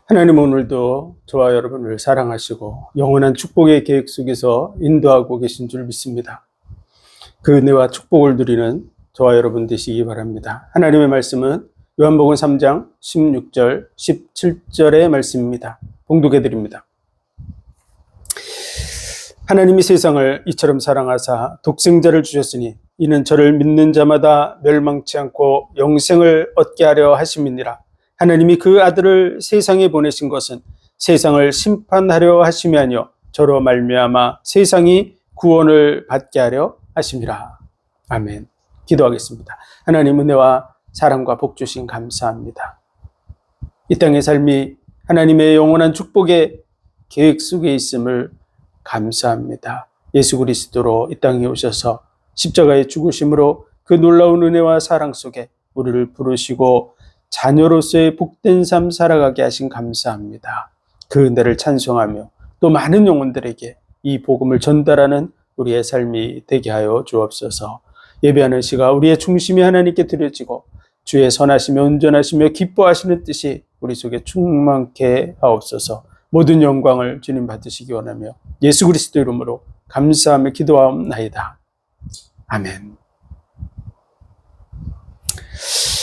하나님 오늘도 저와 여러분을 사랑하시고 영원한 축복의 계획 속에서 인도하고 계신 줄 믿습니다. 그 은혜와 축복을 누리는 저와 여러분 되시기 바랍니다. 하나님의 말씀은 요한복음 3장 16절, 17절의 말씀입니다. 봉독해 드립니다. 하나님이 세상을 이처럼 사랑하사 독생자를 주셨으니 이는 저를 믿는 자마다 멸망치 않고 영생을 얻게 하려 하심이니라. 하나님이 그 아들을 세상에 보내신 것은 세상을 심판하려 하심이 아니요 저로 말미암아 세상이 구원을 받게 하려 하심이라. 아멘. 기도하겠습니다. 하나님 은혜와 사랑과 복 주신 감사합니다. 이 땅의 삶이 하나님의 영원한 축복의 계획 속에 있음을 감사합니다. 예수 그리스도로 이 땅에 오셔서 십자가의 죽으심으로 그 놀라운 은혜와 사랑 속에 우리를 부르시고 자녀로서의 복된 삶 살아가게 하신 감사합니다. 그 은혜를 찬송하며 또 많은 영혼들에게 이 복음을 전달하는 우리의 삶이 되게 하여 주옵소서. 예배하는 시간 우리의 중심이 하나님께 드려지고 주의 선하시며 온전하시며 기뻐하시는 뜻이 우리 속에 충만케 하옵소서. 모든 영광을 주님 받으시기 원하며 예수 그리스도 이름으로 감사하며 기도하옵나이다. 아멘.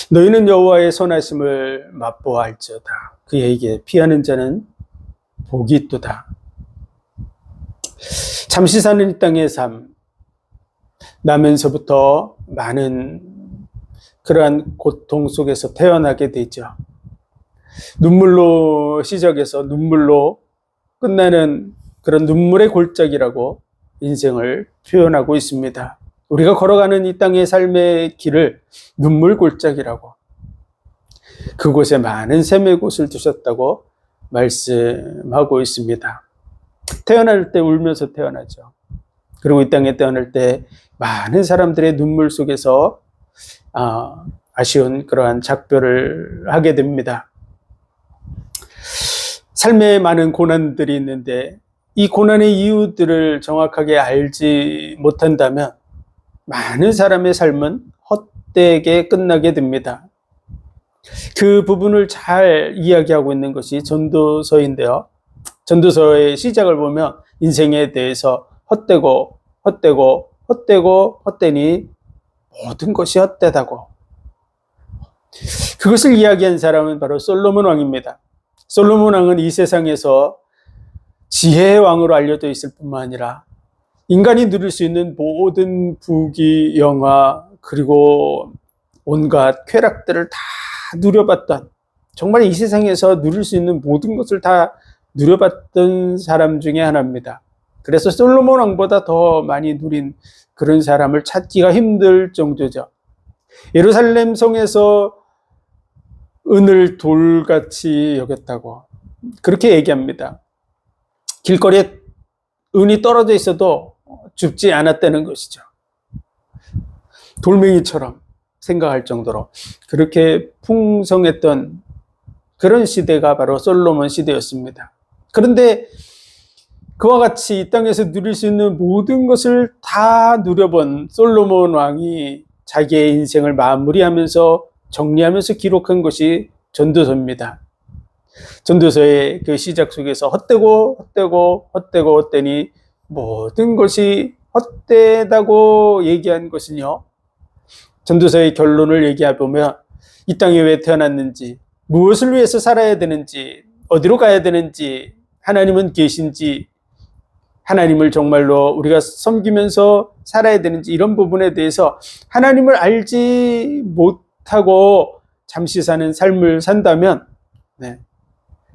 너희는 여호와의 선하심을 맛보아할지어다. 그에게 피하는 자는 복이 있도다. 잠시 사는 이 땅의 삶, 나면서부터 많은 그러한 고통 속에서 태어나게 되죠. 눈물로 시작해서 눈물로 끝나는 그런 눈물의 골짜기라고 인생을 표현하고 있습니다. 우리가 걸어가는 이 땅의 삶의 길을 눈물 골짜기라고, 그곳에 많은 샘의 곳을 두셨다고 말씀하고 있습니다. 태어날 때 울면서 태어나죠. 그리고 이 땅에 태어날 때 많은 사람들의 눈물 속에서 아쉬운 그러한 작별을 하게 됩니다. 삶에 많은 고난들이 있는데 이 고난의 이유들을 정확하게 알지 못한다면 많은 사람의 삶은 헛되게 끝나게 됩니다. 그 부분을 잘 이야기하고 있는 것이 전도서인데요. 전도서의 시작을 보면 인생에 대해서 헛되고 헛되고 헛되고 헛되니 모든 것이 헛되다고, 그것을 이야기한 사람은 바로 솔로몬 왕입니다. 솔로몬 왕은 이 세상에서 지혜의 왕으로 알려져 있을 뿐만 아니라 인간이 누릴 수 있는 모든 부귀 영화 그리고 온갖 쾌락들을 다 누려봤던, 정말 이 세상에서 누릴 수 있는 모든 것을 다 누려봤던 사람 중에 하나입니다. 그래서 솔로몬 왕보다 더 많이 누린 그런 사람을 찾기가 힘들 정도죠. 예루살렘 성에서 은을 돌같이 여겼다고 그렇게 얘기합니다. 길거리에 은이 떨어져 있어도 줍지 않았다는 것이죠. 돌멩이처럼 생각할 정도로 그렇게 풍성했던 그런 시대가 바로 솔로몬 시대였습니다. 그런데 그와 같이 이 땅에서 누릴 수 있는 모든 것을 다 누려본 솔로몬 왕이 자기의 인생을 마무리하면서 정리하면서 기록한 것이 전도서입니다. 전도서의 그 시작 속에서 헛되고 헛되고 헛되고 헛되니 모든 것이 헛되다고 얘기한 것은요, 전도서의 결론을 얘기해 보면 이 땅에 왜 태어났는지, 무엇을 위해서 살아야 되는지, 어디로 가야 되는지, 하나님은 계신지, 하나님을 정말로 우리가 섬기면서 살아야 되는지, 이런 부분에 대해서 하나님을 알지 못하고 잠시 사는 삶을 산다면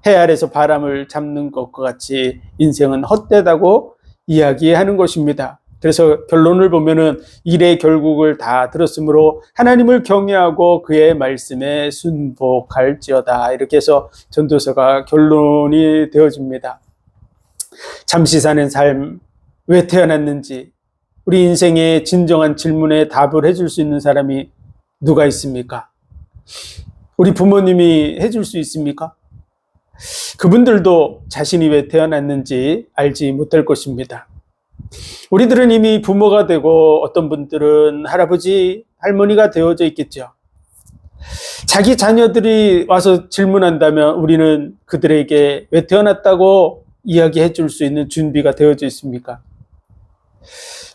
해 아래서 바람을 잡는 것과 같이 인생은 헛되다고 이야기하는 것입니다. 그래서 결론을 보면은 일의 결국을 다 들었으므로 하나님을 경외하고 그의 말씀에 순복할지어다, 이렇게 해서 전도서가 결론이 되어집니다. 잠시 사는 삶, 왜 태어났는지, 우리 인생의 진정한 질문에 답을 해줄 수 있는 사람이 누가 있습니까? 우리 부모님이 해줄 수 있습니까? 그분들도 자신이 왜 태어났는지 알지 못할 것입니다. 우리들은 이미 부모가 되고 어떤 분들은 할아버지, 할머니가 되어져 있겠죠. 자기 자녀들이 와서 질문한다면 우리는 그들에게 왜 태어났다고 이야기해 줄 수 있는 준비가 되어져 있습니까?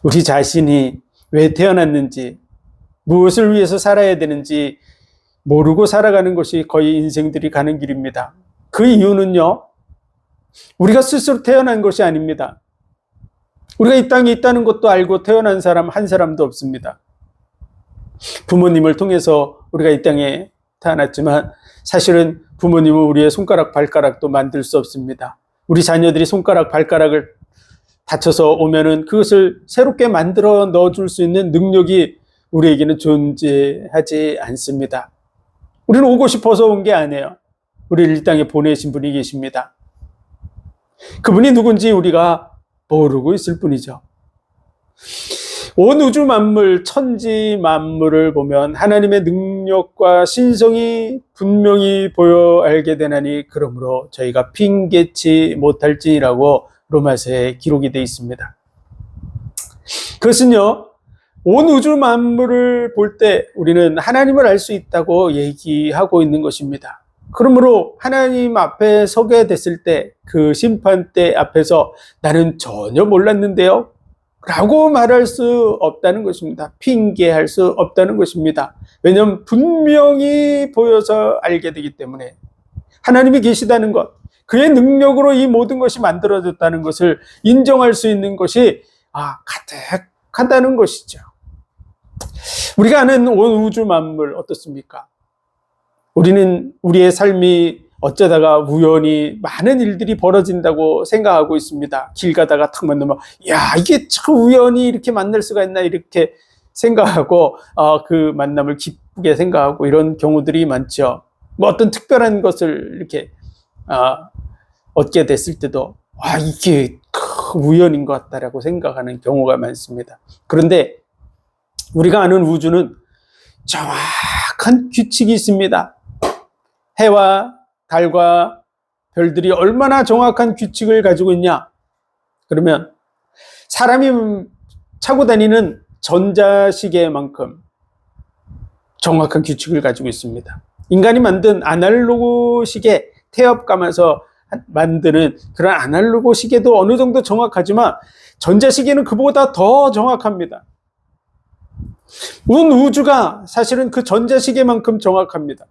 우리 자신이 왜 태어났는지, 무엇을 위해서 살아야 되는지 모르고 살아가는 것이 거의 인생들이 가는 길입니다. 그 이유는요, 우리가 스스로 태어난 것이 아닙니다. 우리가 이 땅에 있다는 것도 알고 태어난 사람 한 사람도 없습니다. 부모님을 통해서 우리가 이 땅에 태어났지만 사실은 부모님은 우리의 손가락 발가락도 만들 수 없습니다. 우리 자녀들이 손가락 발가락을 다쳐서 오면은 그것을 새롭게 만들어 넣어줄 수 있는 능력이 우리에게는 존재하지 않습니다. 우리는 오고 싶어서 온 게 아니에요. 우리를 이 땅에 보내신 분이 계십니다. 그분이 누군지 우리가 모르고 있을 뿐이죠. 온 우주 만물, 천지 만물을 보면 하나님의 능력과 신성이 분명히 보여 알게 되나니 그러므로 저희가 핑계치 못할지라고 로마서에 기록이 되어 있습니다. 그것은요, 온 우주 만물을 볼 때 우리는 하나님을 알 수 있다고 얘기하고 있는 것입니다. 그러므로 하나님 앞에 서게 됐을 때 그 심판대 앞에서 나는 전혀 몰랐는데요 라고 말할 수 없다는 것입니다. 핑계할 수 없다는 것입니다. 왜냐하면 분명히 보여서 알게 되기 때문에 하나님이 계시다는 것, 그의 능력으로 이 모든 것이 만들어졌다는 것을 인정할 수 있는 것이 가득하다는 것이죠. 우리가 아는 온 우주 만물 어떻습니까? 우리는 우리의 삶이 어쩌다가 우연히 많은 일들이 벌어진다고 생각하고 있습니다. 길 가다가 탁 만나면 이게 참 우연히 이렇게 만날 수가 있나 이렇게 생각하고 그 만남을 기쁘게 생각하고 이런 경우들이 많죠. 뭐 어떤 특별한 것을 이렇게 얻게 됐을 때도 이게 우연인 것 같다라고 생각하는 경우가 많습니다. 그런데 우리가 아는 우주는 정확한 규칙이 있습니다. 해와 달과 별들이 얼마나 정확한 규칙을 가지고 있냐? 그러면 사람이 차고 다니는 전자시계만큼 정확한 규칙을 가지고 있습니다. 인간이 만든 아날로그 시계, 태엽 감아서 만드는 그런 아날로그 시계도 어느 정도 정확하지만 전자시계는 그보다 더 정확합니다. 온 우주가 사실은 그 전자시계만큼 정확합니다.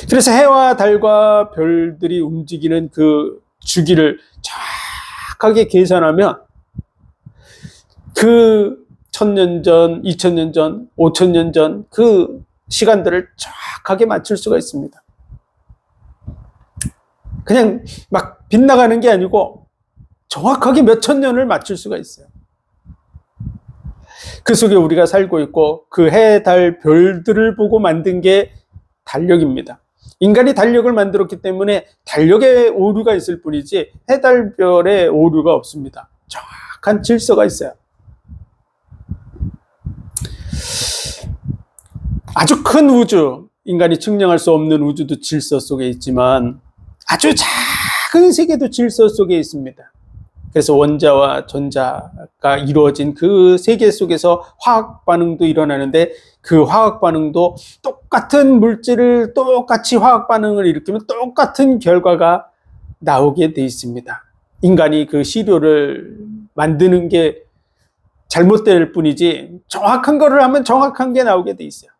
그래서 해와 달과 별들이 움직이는 그 주기를 정확하게 계산하면 그 1000년 전, 2000년 전, 5000년 전 그 시간들을 정확하게 맞출 수가 있습니다. 그냥 막 빗나가는 게 아니고 정확하게 몇천 년을 맞출 수가 있어요. 그 속에 우리가 살고 있고 그 해, 달, 별들을 보고 만든 게 달력입니다. 인간이 달력을 만들었기 때문에 달력에 오류가 있을 뿐이지 해, 달, 별에 오류가 없습니다. 정확한 질서가 있어요. 아주 큰 우주, 인간이 측량할 수 없는 우주도 질서 속에 있지만 아주 작은 세계도 질서 속에 있습니다. 그래서 원자와 전자가 이루어진 그 세계 속에서 화학 반응도 일어나는데 그 화학 반응도 똑같은 물질을 똑같이 화학 반응을 일으키면 똑같은 결과가 나오게 돼 있습니다. 인간이 그 시료를 만드는 게 잘못될 뿐이지 정확한 거를 하면 정확한 게 나오게 돼 있어요.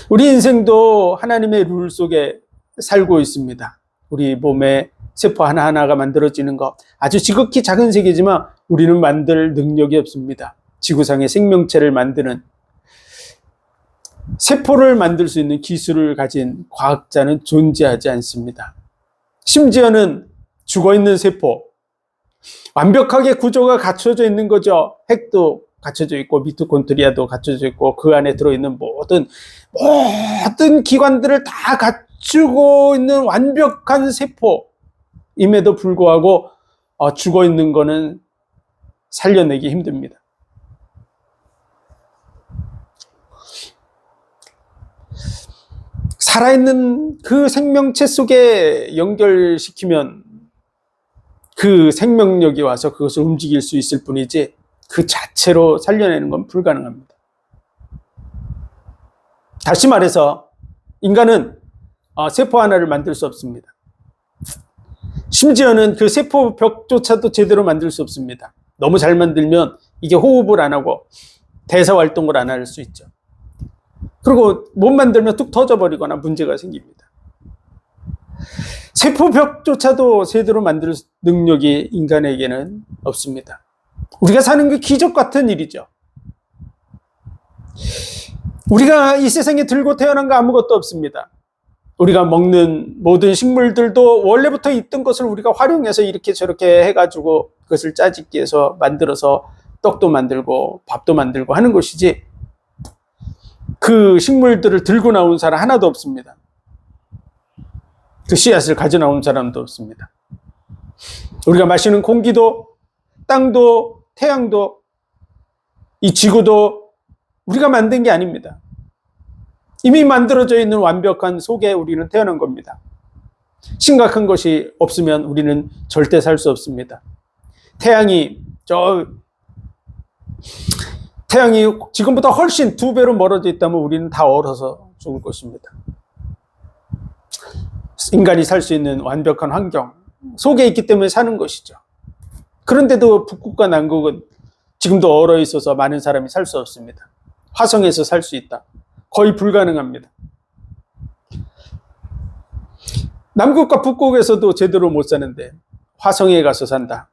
우리 인생도 하나님의 룰 속에 살고 있습니다. 우리 몸에 세포 하나하나가 만들어지는 것, 아주 지극히 작은 세계지만 우리는 만들 능력이 없습니다. 지구상의 생명체를 만드는, 세포를 만들 수 있는 기술을 가진 과학자는 존재하지 않습니다. 심지어는 죽어있는 세포, 완벽하게 구조가 갖춰져 있는 거죠. 핵도 갖춰져 있고 미토콘드리아도 갖춰져 있고 그 안에 들어있는 모든 기관들을 다 갖추고 있는 완벽한 세포임에도 불구하고 죽어있는 거는 살려내기 힘듭니다. 살아있는 그 생명체 속에 연결시키면 그 생명력이 와서 그것을 움직일 수 있을 뿐이지 그 자체로 살려내는 건 불가능합니다. 다시 말해서 인간은 세포 하나를 만들 수 없습니다. 심지어는 그 세포벽조차도 제대로 만들 수 없습니다. 너무 잘 만들면 이게 호흡을 안 하고 대사 활동을 안 할 수 있죠. 그리고 못 만들면 뚝 터져버리거나 문제가 생깁니다. 세포벽조차도 제대로 만들 능력이 인간에게는 없습니다. 우리가 사는 게 기적 같은 일이죠. 우리가 이 세상에 들고 태어난 거 아무것도 없습니다. 우리가 먹는 모든 식물들도 원래부터 있던 것을 우리가 활용해서 이렇게 저렇게 해가지고 그것을 짜집기 해서 만들어서 떡도 만들고 밥도 만들고 하는 것이지, 그 식물들을 들고 나온 사람 하나도 없습니다. 그 씨앗을 가져 나온 사람도 없습니다. 우리가 마시는 공기도, 땅도, 태양도, 이 지구도 우리가 만든 게 아닙니다. 이미 만들어져 있는 완벽한 속에 우리는 태어난 겁니다. 심각한 것이 없으면 우리는 절대 살 수 없습니다. 태양이 지금보다 훨씬 2배로 멀어져 있다면 우리는 다 얼어서 죽을 것입니다. 인간이 살 수 있는 완벽한 환경 속에 있기 때문에 사는 것이죠. 그런데도 북극과 남극은 지금도 얼어 있어서 많은 사람이 살 수 없습니다. 화성에서 살 수 있다. 거의 불가능합니다. 남극과 북극에서도 제대로 못 사는데 화성에 가서 산다.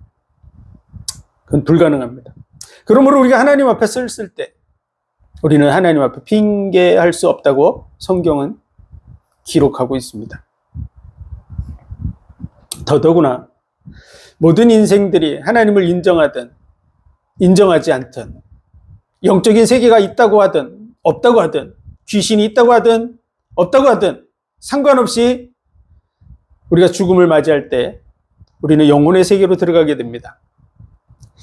그건 불가능합니다. 그러므로 우리가 하나님 앞에 설 때 우리는 하나님 앞에 핑계할 수 없다고 성경은 기록하고 있습니다. 더더구나 모든 인생들이 하나님을 인정하든 인정하지 않든, 영적인 세계가 있다고 하든 없다고 하든, 귀신이 있다고 하든 없다고 하든 상관없이 우리가 죽음을 맞이할 때 우리는 영혼의 세계로 들어가게 됩니다.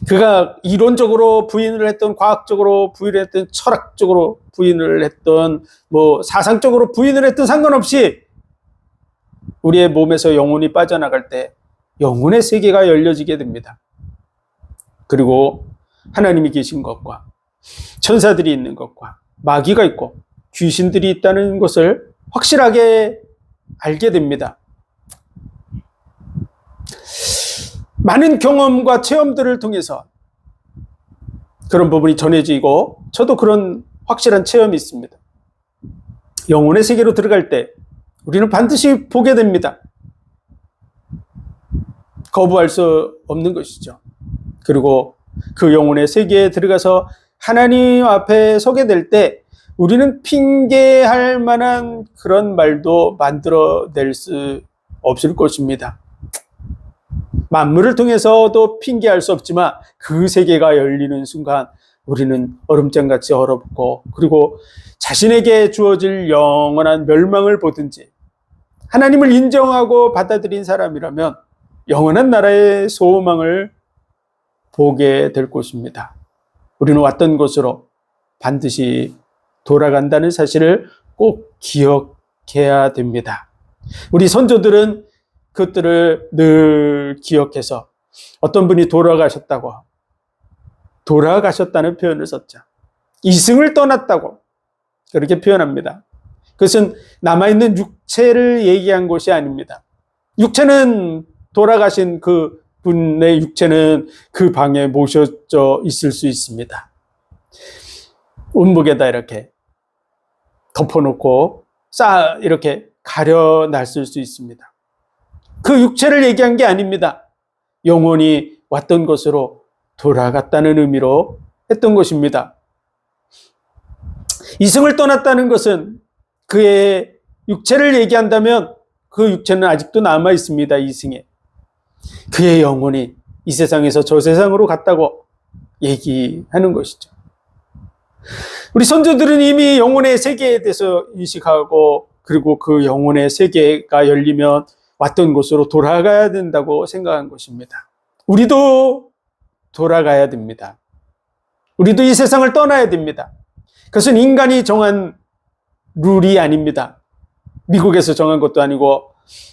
그가 이론적으로 부인을 했던, 과학적으로 부인을 했던, 철학적으로 부인을 했던, 사상적으로 부인을 했던 상관없이 우리의 몸에서 영혼이 빠져나갈 때 영혼의 세계가 열려지게 됩니다. 그리고 하나님이 계신 것과 천사들이 있는 것과 마귀가 있고 귀신들이 있다는 것을 확실하게 알게 됩니다. 많은 경험과 체험들을 통해서 그런 부분이 전해지고, 저도 그런 확실한 체험이 있습니다. 영혼의 세계로 들어갈 때 우리는 반드시 보게 됩니다. 거부할 수 없는 것이죠. 그리고 그 영혼의 세계에 들어가서 하나님 앞에 서게 될 때 우리는 핑계할 만한 그런 말도 만들어낼 수 없을 것입니다. 만물을 통해서도 핑계할 수 없지만 그 세계가 열리는 순간 우리는 얼음장같이 얼어붙고, 그리고 자신에게 주어질 영원한 멸망을 보든지, 하나님을 인정하고 받아들인 사람이라면 영원한 나라의 소망을 보게 될 것입니다. 우리는 왔던 곳으로 반드시 돌아간다는 사실을 꼭 기억해야 됩니다. 우리 선조들은 그것들을 늘 기억해서 어떤 분이 돌아가셨다는 표현을 썼죠. 이승을 떠났다고 그렇게 표현합니다. 그것은 남아있는 육체를 얘기한 것이 아닙니다. 육체는, 돌아가신 그 분의 육체는 그 방에 모셔져 있을 수 있습니다. 운목에다 이렇게 덮어놓고 이렇게 가려놨을 수 있습니다. 그 육체를 얘기한 게 아닙니다. 영혼이 왔던 곳으로 돌아갔다는 의미로 했던 것입니다. 이승을 떠났다는 것은 그의 육체를 얘기한다면 그 육체는 아직도 남아 있습니다. 이승에. 그의 영혼이 이 세상에서 저 세상으로 갔다고 얘기하는 것이죠. 우리 선조들은 이미 영혼의 세계에 대해서 인식하고, 그리고 그 영혼의 세계가 열리면 왔던 곳으로 돌아가야 된다고 생각한 것입니다. 우리도 돌아가야 됩니다. 우리도 이 세상을 떠나야 됩니다. 그것은 인간이 정한 룰이 아닙니다. 미국에서 정한 것도 아니고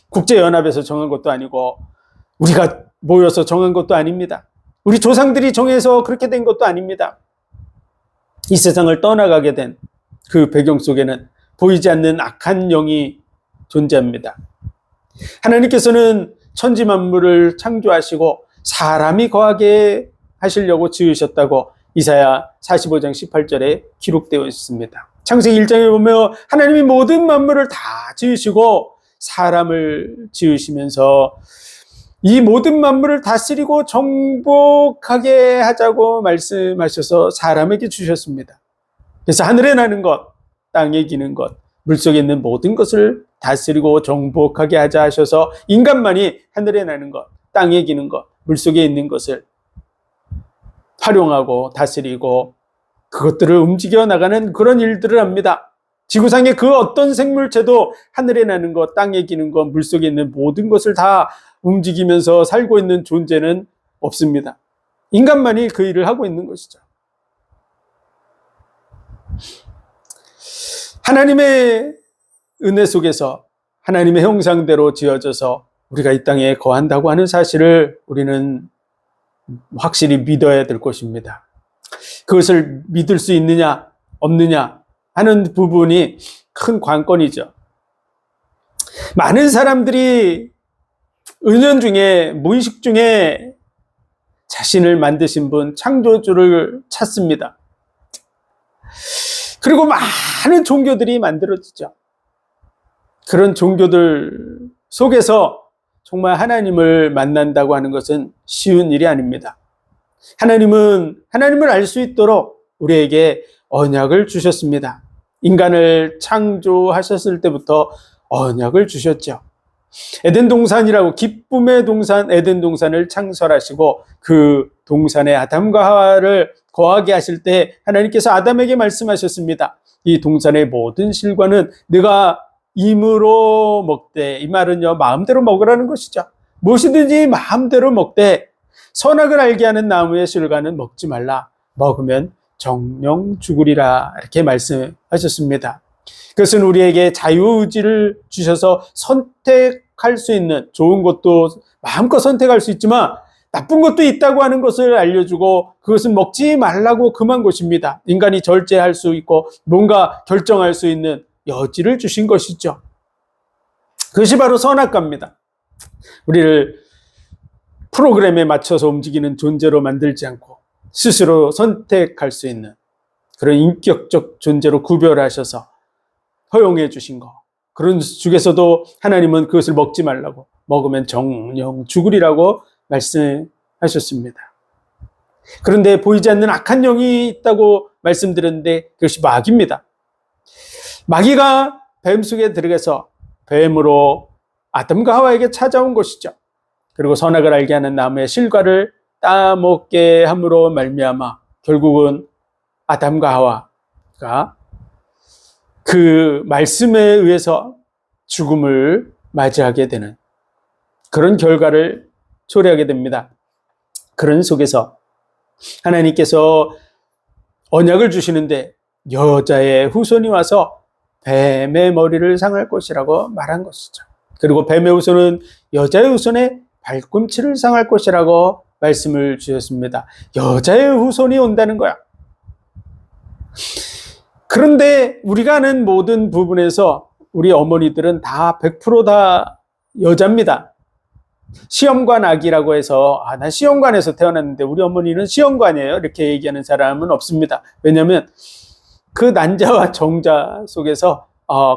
국제연합에서 정한 것도 아니고 우리가 모여서 정한 것도 아닙니다. 우리 조상들이 정해서 그렇게 된 것도 아닙니다. 이 세상을 떠나가게 된 그 배경 속에는 보이지 않는 악한 영이 존재합니다. 하나님께서는 천지 만물을 창조하시고 사람이 거하게 하시려고 지으셨다고 이사야 45장 18절에 기록되어 있습니다. 창세기 1장에 보면 하나님이 모든 만물을 다 지으시고 사람을 지으시면서 이 모든 만물을 다스리고 정복하게 하자고 말씀하셔서 사람에게 주셨습니다. 그래서 하늘에 나는 것, 땅에 기는 것, 물속에 있는 모든 것을 다스리고 정복하게 하자 하셔서 인간만이 하늘에 나는 것, 땅에 기는 것, 물속에 있는 것을 활용하고 다스리고 그것들을 움직여 나가는 그런 일들을 합니다. 지구상의 그 어떤 생물체도 하늘에 나는 것, 땅에 기는 것, 물속에 있는 모든 것을 다 움직이면서 살고 있는 존재는 없습니다. 인간만이 그 일을 하고 있는 것이죠. 하나님의 은혜 속에서 하나님의 형상대로 지어져서 우리가 이 땅에 거한다고 하는 사실을 우리는 확실히 믿어야 될 것입니다. 그것을 믿을 수 있느냐 없느냐 하는 부분이 큰 관건이죠. 많은 사람들이 은연중에 무의식 중에 자신을 만드신 분 창조주를 찾습니다. 그리고 많은 종교들이 만들어지죠. 그런 종교들 속에서 정말 하나님을 만난다고 하는 것은 쉬운 일이 아닙니다. 하나님을 알 수 있도록 우리에게 언약을 주셨습니다. 인간을 창조하셨을 때부터 언약을 주셨죠. 에덴 동산이라고 기쁨의 동산 에덴 동산을 창설하시고 그 동산에 아담과 하와를 거하게 하실 때 하나님께서 아담에게 말씀하셨습니다. 이 동산의 모든 실과는 네가 임으로 먹되, 이 말은요 마음대로 먹으라는 것이죠. 무엇이든지 마음대로 먹되 선악을 알게 하는 나무의 실과는 먹지 말라. 먹으면 정령 죽으리라. 이렇게 말씀하셨습니다. 그것은 우리에게 자유의지를 주셔서 선택할 수 있는, 좋은 것도 마음껏 선택할 수 있지만 나쁜 것도 있다고 하는 것을 알려주고 그것은 먹지 말라고 금한 것입니다. 인간이 절제할 수 있고 뭔가 결정할 수 있는 여지를 주신 것이죠. 그것이 바로 선악과입니다. 우리를 프로그램에 맞춰서 움직이는 존재로 만들지 않고 스스로 선택할 수 있는 그런 인격적 존재로 구별하셔서 허용해 주신 거. 그런 중에서도 하나님은 그것을 먹지 말라고, 먹으면 정령 죽으리라고 말씀하셨습니다. 그런데 보이지 않는 악한 영이 있다고 말씀드렸는데 그것이 마귀입니다. 마귀가 뱀 속에 들어가서 뱀으로 아담과 하와에게 찾아온 것이죠. 그리고 선악을 알게 하는 나무의 실과를 따먹게 함으로 말미암아 결국은 아담과 하와가 그 말씀에 의해서 죽음을 맞이하게 되는 그런 결과를 초래하게 됩니다. 그런 속에서 하나님께서 언약을 주시는데 여자의 후손이 와서 뱀의 머리를 상할 것이라고 말한 것이죠. 그리고 뱀의 후손은 여자의 후손의 발꿈치를 상할 것이라고 말씀을 주셨습니다. 여자의 후손이 온다는 거야. 그런데 우리가 아는 모든 부분에서 우리 어머니들은 다 100% 다 여자입니다. 시험관 아기라고 해서 난 시험관에서 태어났는데 우리 어머니는 시험관이에요 이렇게 얘기하는 사람은 없습니다. 왜냐하면 그 난자와 정자 속에서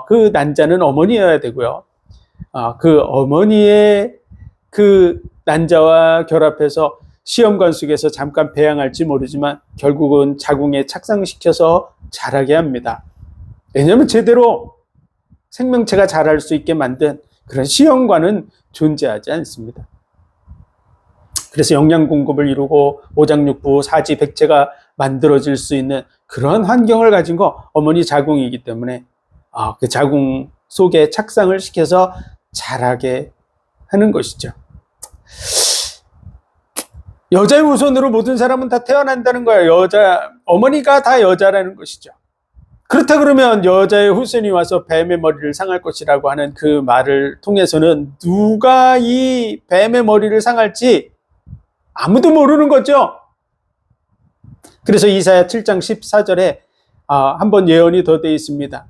그 난자는 어머니여야 되고요. 그 어머니의 그 난자와 결합해서 시험관 속에서 잠깐 배양할지 모르지만 결국은 자궁에 착상시켜서 자라게 합니다. 왜냐하면 제대로 생명체가 자랄 수 있게 만든 그런 시험관은 존재하지 않습니다. 그래서 영양 공급을 이루고 오장육부, 사지, 백제가 만들어질 수 있는 그런 환경을 가진 거 어머니 자궁이기 때문에 그 자궁 속에 착상을 시켜서 자라게 하는 것이죠. 여자의 후손으로 모든 사람은 다 태어난다는 거예요. 어머니가 다 여자라는 것이죠. 그렇다 그러면 여자의 후손이 와서 뱀의 머리를 상할 것이라고 하는 그 말을 통해서는 누가 이 뱀의 머리를 상할지 아무도 모르는 거죠. 그래서 이사야 7장 14절에 한 번 예언이 더 되어 있습니다.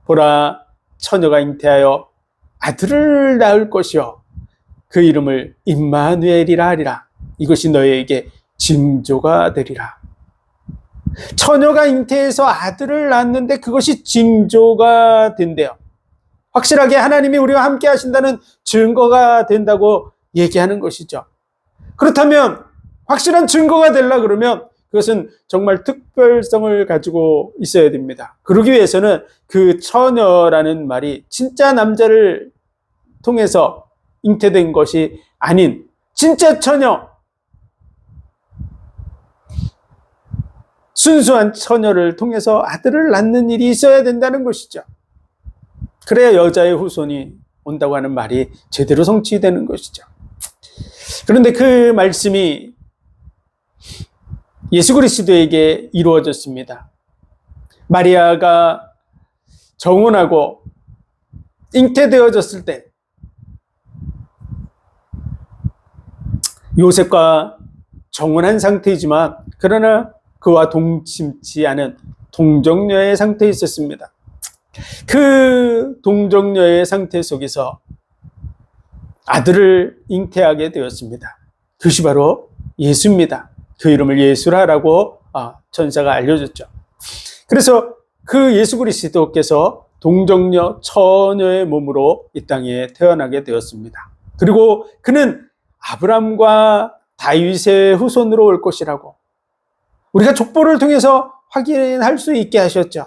보라, 처녀가 잉태하여 아들을 낳을 것이요 그 이름을 임마누엘이라 하리라. 이것이 너희에게 징조가 되리라. 처녀가 잉태해서 아들을 낳았는데 그것이 징조가 된대요. 확실하게 하나님이 우리와 함께 하신다는 증거가 된다고 얘기하는 것이죠. 그렇다면 확실한 증거가 되려 그러면 그것은 정말 특별성을 가지고 있어야 됩니다. 그러기 위해서는 그 처녀라는 말이 진짜 남자를 통해서 잉태된 것이 아닌 진짜 처녀, 순수한 처녀를 통해서 아들을 낳는 일이 있어야 된다는 것이죠. 그래야 여자의 후손이 온다고 하는 말이 제대로 성취되는 것이죠. 그런데 그 말씀이 예수 그리스도에게 이루어졌습니다. 마리아가 정혼하고 잉태되어졌을 때 요셉과 정혼한 상태이지만 그러나 그와 동침치 않은 동정녀의 상태에 있었습니다. 그 동정녀의 상태 속에서 아들을 잉태하게 되었습니다. 그것이 바로 예수입니다. 그 이름을 예수라라고 천사가 알려줬죠. 그래서 그 예수 그리스도께서 동정녀 처녀의 몸으로 이 땅에 태어나게 되었습니다. 그리고 그는 아브람과 다윗의 후손으로 올 것이라고 우리가 족보를 통해서 확인할 수 있게 하셨죠.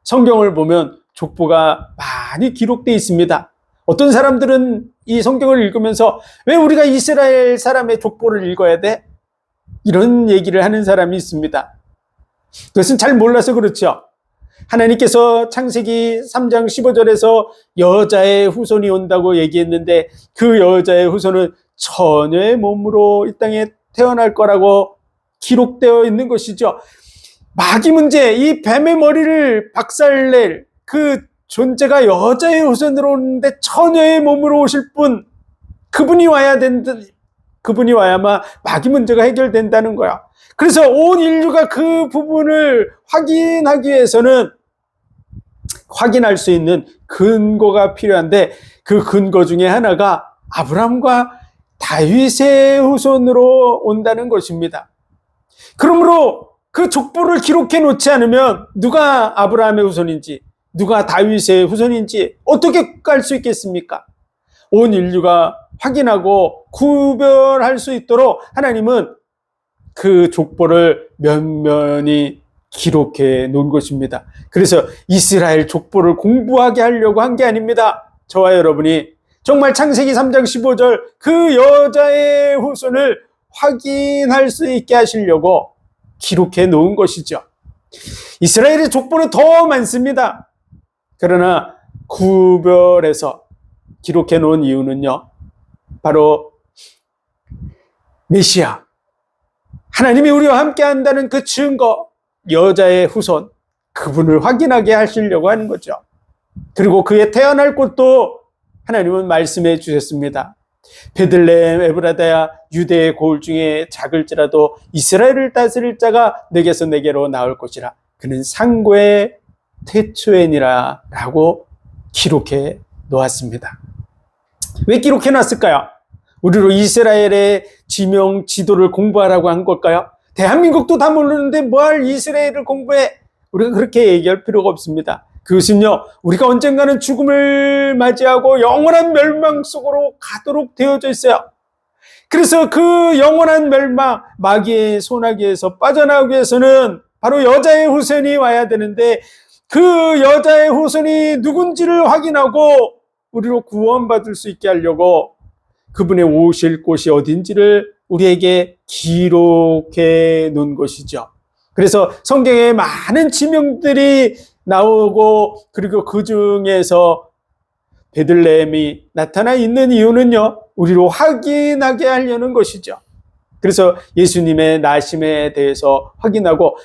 성경을 보면 족보가 많이 기록되어 있습니다. 어떤 사람들은 이 성경을 읽으면서 왜 우리가 이스라엘 사람의 족보를 읽어야 돼? 이런 얘기를 하는 사람이 있습니다. 그것은 잘 몰라서 그렇죠. 하나님께서 창세기 3장 15절에서 여자의 후손이 온다고 얘기했는데 그 여자의 후손은 처녀의 몸으로 이 땅에 태어날 거라고 기록되어 있는 것이죠. 마귀 문제, 이 뱀의 머리를 박살낼 그 존재가 여자의 후손으로 오는데 처녀의 몸으로 오실 분, 그분이 와야만 마귀 문제가 해결된다는 거야. 그래서 온 인류가 그 부분을 확인하기 위해서는 확인할 수 있는 근거가 필요한데 그 근거 중에 하나가 아브람과 다윗의 후손으로 온다는 것입니다. 그러므로 그 족보를 기록해 놓지 않으면 누가 아브라함의 후손인지 누가 다윗의 후손인지 어떻게 알 수 있겠습니까? 온 인류가 확인하고 구별할 수 있도록 하나님은 그 족보를 면면히 기록해 놓은 것입니다. 그래서 이스라엘 족보를 공부하게 하려고 한 게 아닙니다. 저와 여러분이 정말 창세기 3장 15절 그 여자의 후손을 확인할 수 있게 하시려고 기록해 놓은 것이죠. 이스라엘의 족보는 더 많습니다. 그러나 구별해서 기록해 놓은 이유는요, 바로 메시아, 하나님이 우리와 함께 한다는 그 증거, 여자의 후손, 그분을 확인하게 하시려고 하는 거죠. 그리고 그의 태어날 곳도 하나님은 말씀해 주셨습니다. 베들레헴 에브라다야, 유대의 고을 중에 작을지라도 이스라엘을 다스릴 자가 내게서 내게로 나올 것이라. 그는 상고의 태초엔이라 라고 기록해 놓았습니다. 왜 기록해 놨을까요? 우리로 이스라엘의 지명, 지도를 공부하라고 한 걸까요? 대한민국도 다 모르는데 뭘 이스라엘을 공부해? 우리가 그렇게 얘기할 필요가 없습니다. 그것은요, 우리가 언젠가는 죽음을 맞이하고 영원한 멸망 속으로 가도록 되어져 있어요. 그래서 그 영원한 멸망, 마귀의 소나기에서 빠져나오기 위해서는 바로 여자의 후손이 와야 되는데 그 여자의 후손이 누군지를 확인하고 우리로 구원받을 수 있게 하려고 그분의 오실 곳이 어딘지를 우리에게 기록해 놓은 것이죠. 그래서 성경에 많은 지명들이 나오고 그리고 그 중에서 베들레헴이 나타나 있는 이유는요, 우리로 확인하게 하려는 것이죠. 그래서 예수님의 나심에 대해서 확인하고,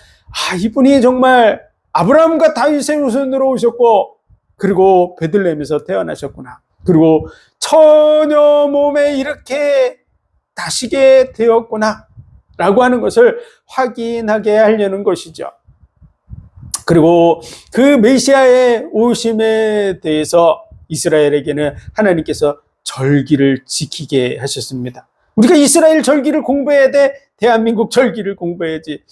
이분이 정말 아브라함과 다윗의 후손으로 오셨고 그리고 베들레헴에서 태어나셨구나. 그리고 처녀 몸에 이렇게 나시게 되었구나 라고 하는 것을 확인하게 하려는 것이죠. 그리고 그 메시아의 오심에 대해서 이스라엘에게는 하나님께서 절기를 지키게 하셨습니다. 우리가 이스라엘 절기를 공부해야 돼? 대한민국 절기를 공부해야지.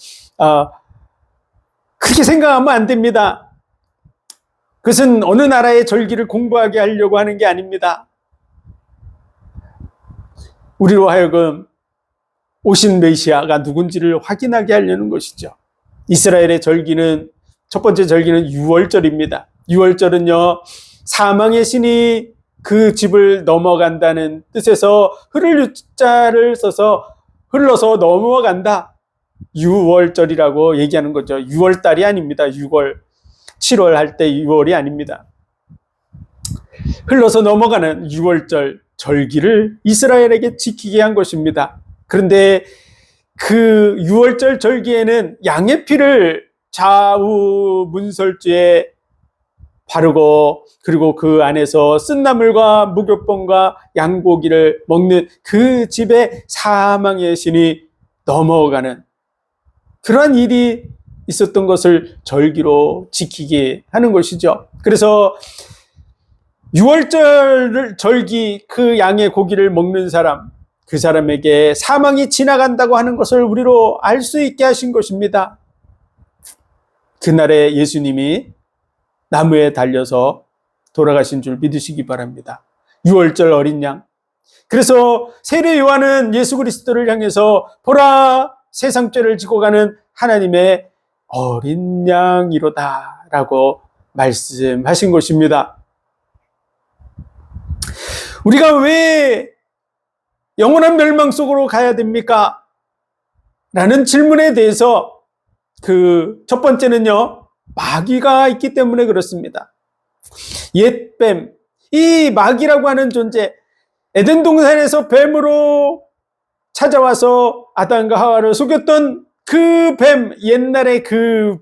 그렇게 생각하면 안 됩니다. 그것은 어느 나라의 절기를 공부하게 하려고 하는 게 아닙니다. 우리로 하여금 오신 메시아가 누군지를 확인하게 하려는 것이죠. 이스라엘의 절기는, 첫 번째 절기는 유월절입니다. 유월절은요, 사망의 신이 그 집을 넘어간다는 뜻에서 흐를 유자를 써서 흘러서 넘어간다. 유월절이라고 얘기하는 거죠. 6월달이 아닙니다. 6월, 7월 할 때 6월이 아닙니다. 흘러서 넘어가는 6월절 절기를 이스라엘에게 지키게 한 것입니다. 그런데 그 6월절 절기에는 양의 피를 좌우 문설주에 바르고, 그리고 그 안에서 쓴나물과 무교병과 양고기를 먹는 그 집에 사망의 신이 넘어가는 그러한 일이 있었던 것을 절기로 지키게 하는 것이죠. 그래서 6월절 절기, 그 양의 고기를 먹는 사람, 그 사람에게 사망이 지나간다고 하는 것을 우리로 알 수 있게 하신 것입니다. 그날에 예수님이 나무에 달려서 돌아가신 줄 믿으시기 바랍니다. 6월절 어린 양. 그래서 세례 요한은 예수 그리스도를 향해서 보라, 세상 죄를 지고 가는 하나님의 어린 양이로다 라고 말씀하신 것입니다. 우리가 왜 영원한 멸망 속으로 가야 됩니까? 라는 질문에 대해서 그 첫 번째는요, 마귀가 있기 때문에 그렇습니다. 옛뱀, 이 마귀라고 하는 존재, 에덴 동산에서 뱀으로 찾아와서 아담과 하와를 속였던 그 뱀, 옛날의 그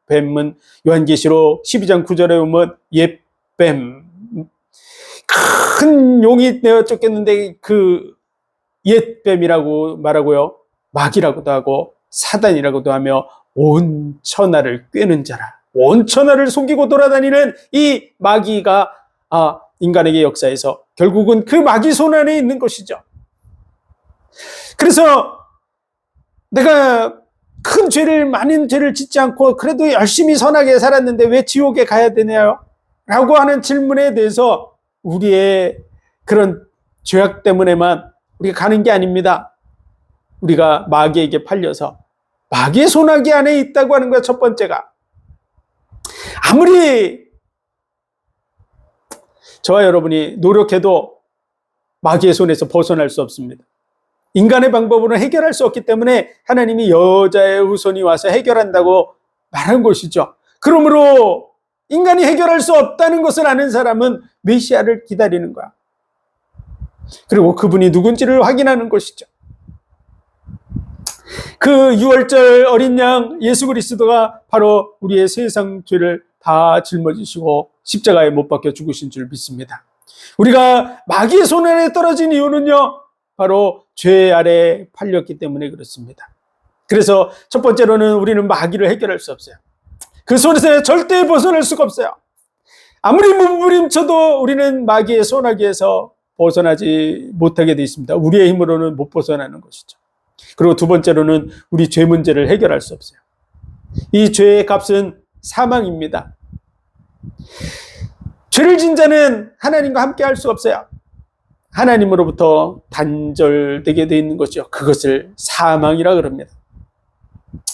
뱀은 요한계시록 12장 9절에 보면 옛뱀, 큰 용이 내어 쫓겼는데 그 옛뱀이라고 말하고요, 마귀라고도 하고 사단이라고도 하며 온 천하를 꿰는 자라. 온 천하를 속이고 돌아다니는 이 마귀가 인간에게 역사에서 결국은 그 마귀 손 안에 있는 것이죠. 그래서 내가 많은 죄를 짓지 않고 그래도 열심히 선하게 살았는데 왜 지옥에 가야 되냐요? 라고 하는 질문에 대해서 우리의 그런 죄악 때문에만 우리가 가는 게 아닙니다. 우리가 마귀에게 팔려서 마귀의 손아귀 안에 있다고 하는 거야, 첫 번째가. 아무리 저와 여러분이 노력해도 마귀의 손에서 벗어날 수 없습니다. 인간의 방법으로는 해결할 수 없기 때문에 하나님이 여자의 후손이 와서 해결한다고 말한 것이죠. 그러므로 인간이 해결할 수 없다는 것을 아는 사람은 메시아를 기다리는 거야. 그리고 그분이 누군지를 확인하는 것이죠. 그 6월절 어린 양 예수 그리스도가 바로 우리의 세상 죄를 다 짊어지시고 십자가에 못 박혀 죽으신 줄 믿습니다. 우리가 마귀의 손 아래 떨어진 이유는요, 바로 죄 아래 팔렸기 때문에 그렇습니다. 그래서 첫 번째로는 우리는 마귀를 해결할 수 없어요. 그 손에서 절대 벗어날 수가 없어요. 아무리 몸부림쳐도 우리는 마귀의 손아귀에서 벗어나지 못하게 되어 있습니다. 우리의 힘으로는 못 벗어나는 것이죠. 그리고 두 번째로는 우리 죄 문제를 해결할 수 없어요. 이 죄의 값은 사망입니다. 죄를 진 자는 하나님과 함께 할 수 없어요. 하나님으로부터 단절되게 되어 있는 것이죠. 그것을 사망이라 그럽니다.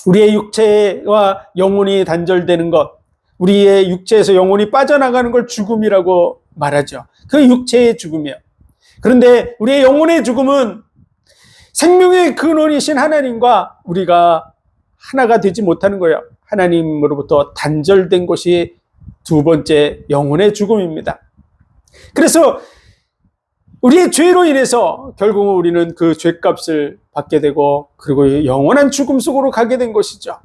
우리의 육체와 영혼이 단절되는 것, 우리의 육체에서 영혼이 빠져나가는 걸 죽음이라고 말하죠. 그 육체의 죽음이에요. 그런데 우리의 영혼의 죽음은 생명의 근원이신 하나님과 우리가 하나가 되지 못하는 거예요. 하나님으로부터 단절된 것이 두 번째 영혼의 죽음입니다. 그래서 우리의 죄로 인해서 결국 우리는 그 죄값을 받게 되고 그리고 영원한 죽음 속으로 가게 된 것이죠.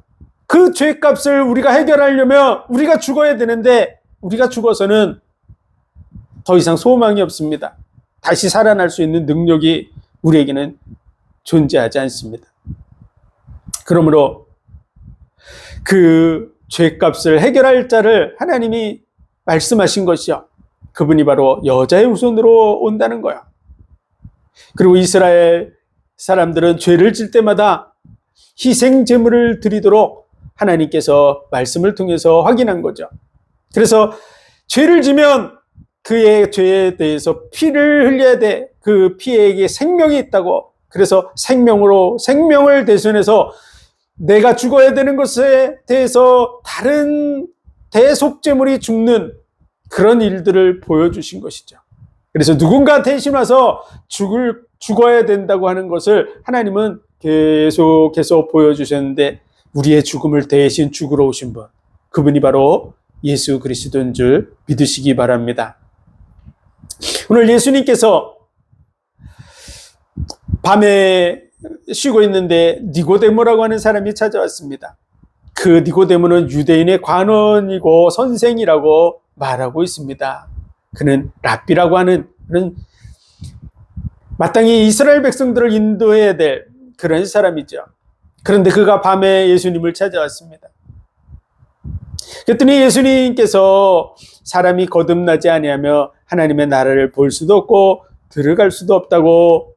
그 죄값을 우리가 해결하려면 우리가 죽어야 되는데 우리가 죽어서는 더 이상 소망이 없습니다. 다시 살아날 수 있는 능력이 우리에게는 존재하지 않습니다. 그러므로 그 죄값을 해결할 자를 하나님이 말씀하신 것이요. 그분이 바로 여자의 후손으로 온다는 거야. 그리고 이스라엘 사람들은 죄를 질 때마다 희생 제물을 드리도록 하나님께서 말씀을 통해서 확인한 거죠. 그래서 죄를 지면 그의 죄에 대해서 피를 흘려야 돼. 그 피에게 생명이 있다고. 그래서 생명을 대신해서 내가 죽어야 되는 것에 대해서 다른 대속제물이 죽는 그런 일들을 보여주신 것이죠. 그래서 누군가 대신 와서 죽어야 된다고 하는 것을 하나님은 계속해서 보여주셨는데, 우리의 죽음을 대신 죽으러 오신 분, 그분이 바로 예수 그리스도인 줄 믿으시기 바랍니다. 오늘 예수님께서 밤에 쉬고 있는데 니고데모라고 하는 사람이 찾아왔습니다. 그 니고데모는 유대인의 관원이고 선생이라고 말하고 있습니다. 그는 랍비라고 하는 그런 마땅히 이스라엘 백성들을 인도해야 될 그런 사람이죠. 그런데 그가 밤에 예수님을 찾아왔습니다. 그랬더니 예수님께서 사람이 거듭나지 아니하며 하나님의 나라를 볼 수도 없고 들어갈 수도 없다고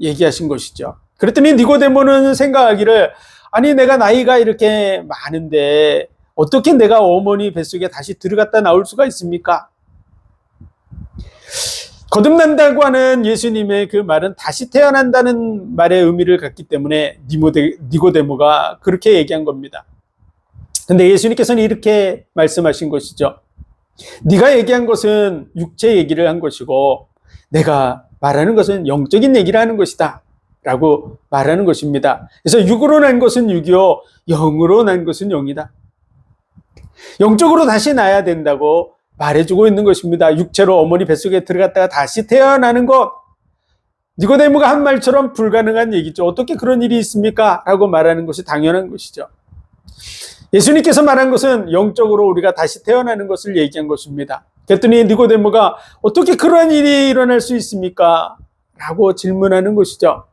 얘기하신 것이죠. 그랬더니 니고데모는 생각하기를, 아니 내가 나이가 이렇게 많은데 어떻게 내가 어머니 뱃속에 다시 들어갔다 나올 수가 있습니까? 거듭난다고 하는 예수님의 그 말은 다시 태어난다는 말의 의미를 갖기 때문에 니고데모가 그렇게 얘기한 겁니다. 근데 예수님께서는 이렇게 말씀하신 것이죠. 네가 얘기한 것은 육체 얘기를 한 것이고 내가 말하는 것은 영적인 얘기를 하는 것이다 라고 말하는 것입니다. 그래서 육으로 난 것은 육이요 영으로 난 것은 영이다. 영적으로 다시 나야 된다고 말해주고 있는 것입니다. 육체로 어머니 뱃속에 들어갔다가 다시 태어나는 것, 니고데모가 한 말처럼 불가능한 얘기죠. 어떻게 그런 일이 있습니까? 라고 말하는 것이 당연한 것이죠. 예수님께서 말한 것은 영적으로 우리가 다시 태어나는 것을 얘기한 것입니다. 그랬더니 니고데모가 어떻게 그런 일이 일어날 수 있습니까? 라고 질문하는 것이죠.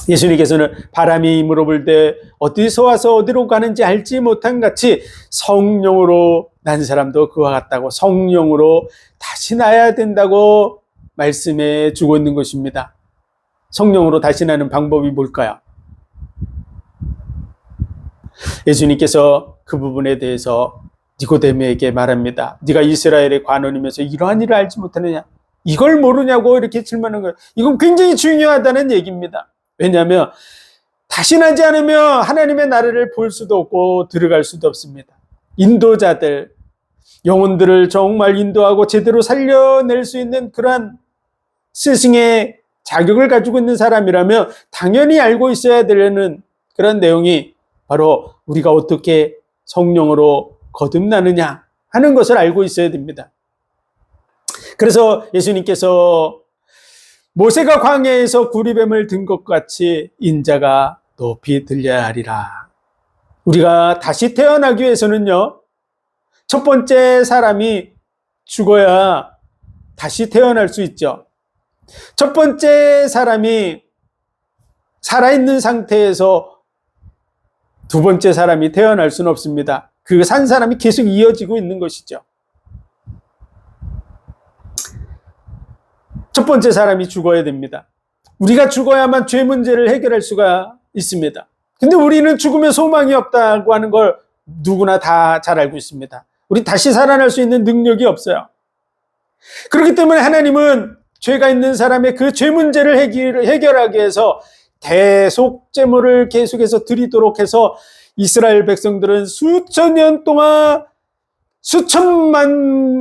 예수님께서는 바람이 힘으로 불 때 어디서 와서 어디로 가는지 알지 못한 같이 성령으로 난 사람도 그와 같다고, 성령으로 다시 나야 된다고 말씀해 주고 있는 것입니다. 성령으로 다시 나는 방법이 뭘까요? 예수님께서 그 부분에 대해서 니고데모에게 말합니다. 네가 이스라엘의 관원이면서 이러한 일을 알지 못하느냐? 이걸 모르냐고 이렇게 질문하는 거예요. 이건 굉장히 중요하다는 얘기입니다. 왜냐하면 다시 나지 않으면 하나님의 나라를 볼 수도 없고 들어갈 수도 없습니다. 인도자들, 영혼들을 정말 인도하고 제대로 살려낼 수 있는 그러한 스승의 자격을 가지고 있는 사람이라면 당연히 알고 있어야 되는 그런 내용이 바로 우리가 어떻게 성령으로 거듭나느냐 하는 것을 알고 있어야 됩니다. 그래서 예수님께서 모세가 광야에서 구리뱀을 든 것 같이 인자가 높이 들려야 하리라. 우리가 다시 태어나기 위해서는요, 첫 번째 사람이 죽어야 다시 태어날 수 있죠. 첫 번째 사람이 살아있는 상태에서 두 번째 사람이 태어날 수는 없습니다. 그 산 사람이 계속 이어지고 있는 것이죠. 첫 번째 사람이 죽어야 됩니다. 우리가 죽어야만 죄 문제를 해결할 수가 있습니다. 근데 우리는 죽으면 소망이 없다고 하는 걸 누구나 다 잘 알고 있습니다. 우리 다시 살아날 수 있는 능력이 없어요. 그렇기 때문에 하나님은 죄가 있는 사람의 그 죄 문제를 해결하기 위해서 대속제물을 계속해서 드리도록 해서 이스라엘 백성들은 수천 년 동안 수천만의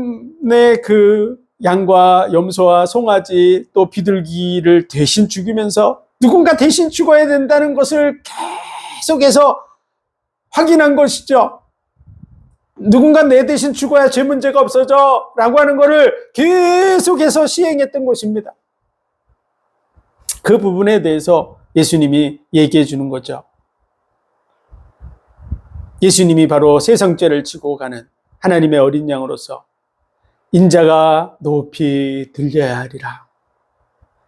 그 양과 염소와 송아지 또 비둘기를 대신 죽이면서 누군가 대신 죽어야 된다는 것을 계속해서 확인한 것이죠. 누군가 내 대신 죽어야 죄 문제가 없어져 라고 하는 것을 계속해서 시행했던 것입니다. 그 부분에 대해서 예수님이 얘기해 주는 거죠. 예수님이 바로 세상죄를 지고 가는 하나님의 어린 양으로서 인자가 높이 들려야 하리라.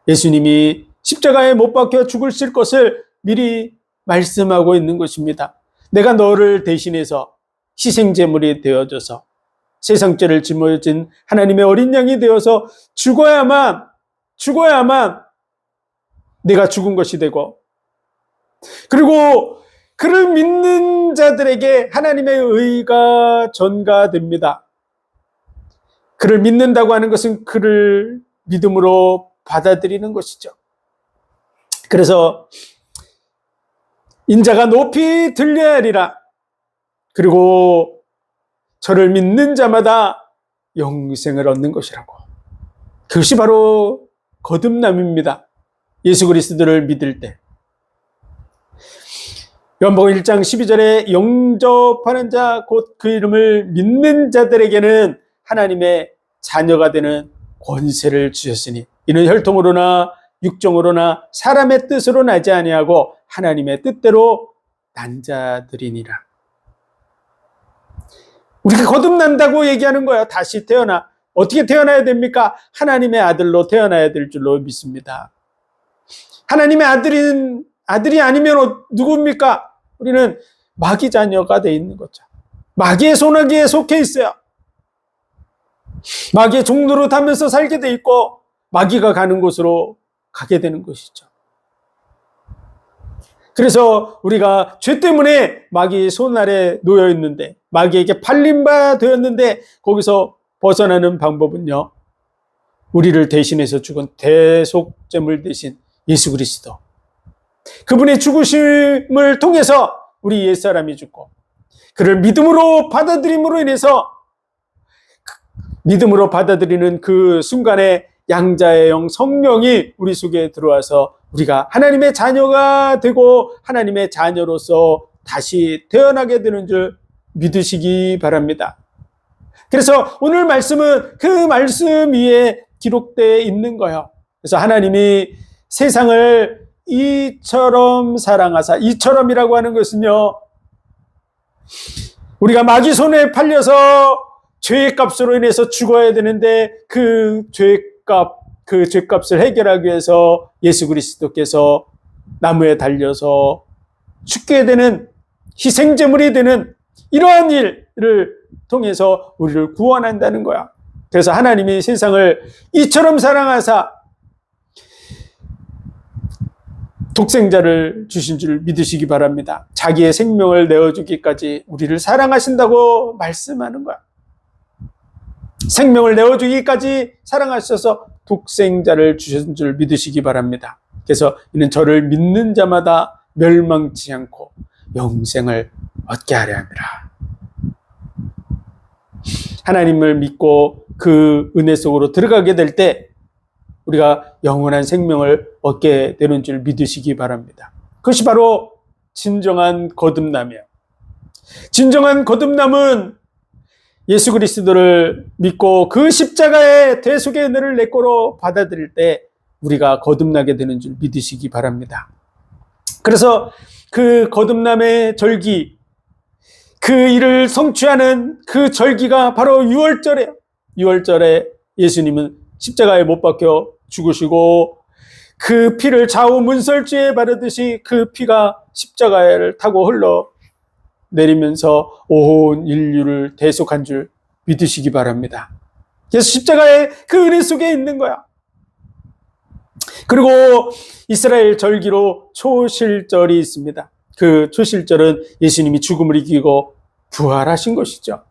예수님이 십자가에 못 박혀 죽으실 것을 미리 말씀하고 있는 것입니다. 내가 너를 대신해서 희생제물이 되어져서 세상 죄를 짊어진 하나님의 어린 양이 되어서 죽어야만 내가 죽은 것이 되고, 그리고 그를 믿는 자들에게 하나님의 의가 전가됩니다. 그를 믿는다고 하는 것은 그를 믿음으로 받아들이는 것이죠. 그래서 인자가 높이 들려야 하리라. 그리고 저를 믿는 자마다 영생을 얻는 것이라고. 그것이 바로 거듭남입니다. 예수 그리스도를 믿을 때. 요한복음 1장 12절에 영접하는 자 곧 그 이름을 믿는 자들에게는 하나님의 자녀가 되는 권세를 주셨으니 이는 혈통으로나 육정으로나 사람의 뜻으로 나지 아니하고 하나님의 뜻대로 난 자들이니라. 우리가 거듭난다고 얘기하는 거예요. 다시 태어나. 어떻게 태어나야 됩니까? 하나님의 아들로 태어나야 될 줄로 믿습니다. 하나님의 아들이 아니면 누굽니까? 우리는 마귀 자녀가 돼 있는 거죠. 마귀의 소나기에 속해 있어요. 마귀의 종로로 타면서 살게 돼 있고 마귀가 가는 곳으로 가게 되는 것이죠. 그래서 우리가 죄 때문에 마귀의 손 아래 놓여 있는데, 마귀에게 팔린 바 되었는데, 거기서 벗어나는 방법은요, 우리를 대신해서 죽은 대속제물 대신 예수 그리스도, 그분의 죽으심을 통해서 우리 옛사람이 죽고, 그를 믿음으로 받아들임으로 인해서, 믿음으로 받아들이는 그 순간에 양자의 영 성령이 우리 속에 들어와서 우리가 하나님의 자녀가 되고 하나님의 자녀로서 다시 태어나게 되는 줄 믿으시기 바랍니다. 그래서 오늘 말씀은 그 말씀 위에 기록되어 있는 거예요. 그래서 하나님이 세상을 이처럼 사랑하사, 이처럼이라고 하는 것은요, 우리가 마귀 손에 팔려서 죄의 값으로 인해서 죽어야 되는데 그 죄값을 해결하기 위해서 예수 그리스도께서 나무에 달려서 죽게 되는, 희생제물이 되는 이러한 일을 통해서 우리를 구원한다는 거야. 그래서 하나님이 세상을 이처럼 사랑하사 독생자를 주신 줄 믿으시기 바랍니다. 자기의 생명을 내어주기까지 우리를 사랑하신다고 말씀하는 거야. 생명을 내어주기까지 사랑하셔서 독생자를 주신 줄 믿으시기 바랍니다. 그래서 이는 저를 믿는 자마다 멸망치 않고 영생을 얻게 하려 함이라. 하나님을 믿고 그 은혜 속으로 들어가게 될 때 우리가 영원한 생명을 얻게 되는 줄 믿으시기 바랍니다. 그것이 바로 진정한 거듭남이에요. 진정한 거듭남은 예수 그리스도를 믿고 그 십자가의 대속의 은혜를 내 거로 받아들일 때 우리가 거듭나게 되는 줄 믿으시기 바랍니다. 그래서 그 거듭남의 절기, 그 일을 성취하는 그 절기가 바로 유월절이에요. 유월절에 예수님은 십자가에 못 박혀 죽으시고 그 피를 좌우 문설주에 바르듯이 그 피가 십자가를 타고 흘러 내리면서 온 인류를 대속한 줄 믿으시기 바랍니다. 그래서 십자가의 그 은혜 속에 있는 거야. 그리고 이스라엘 절기로 초실절이 있습니다. 그 초실절은 예수님이 죽음을 이기고 부활하신 것이죠.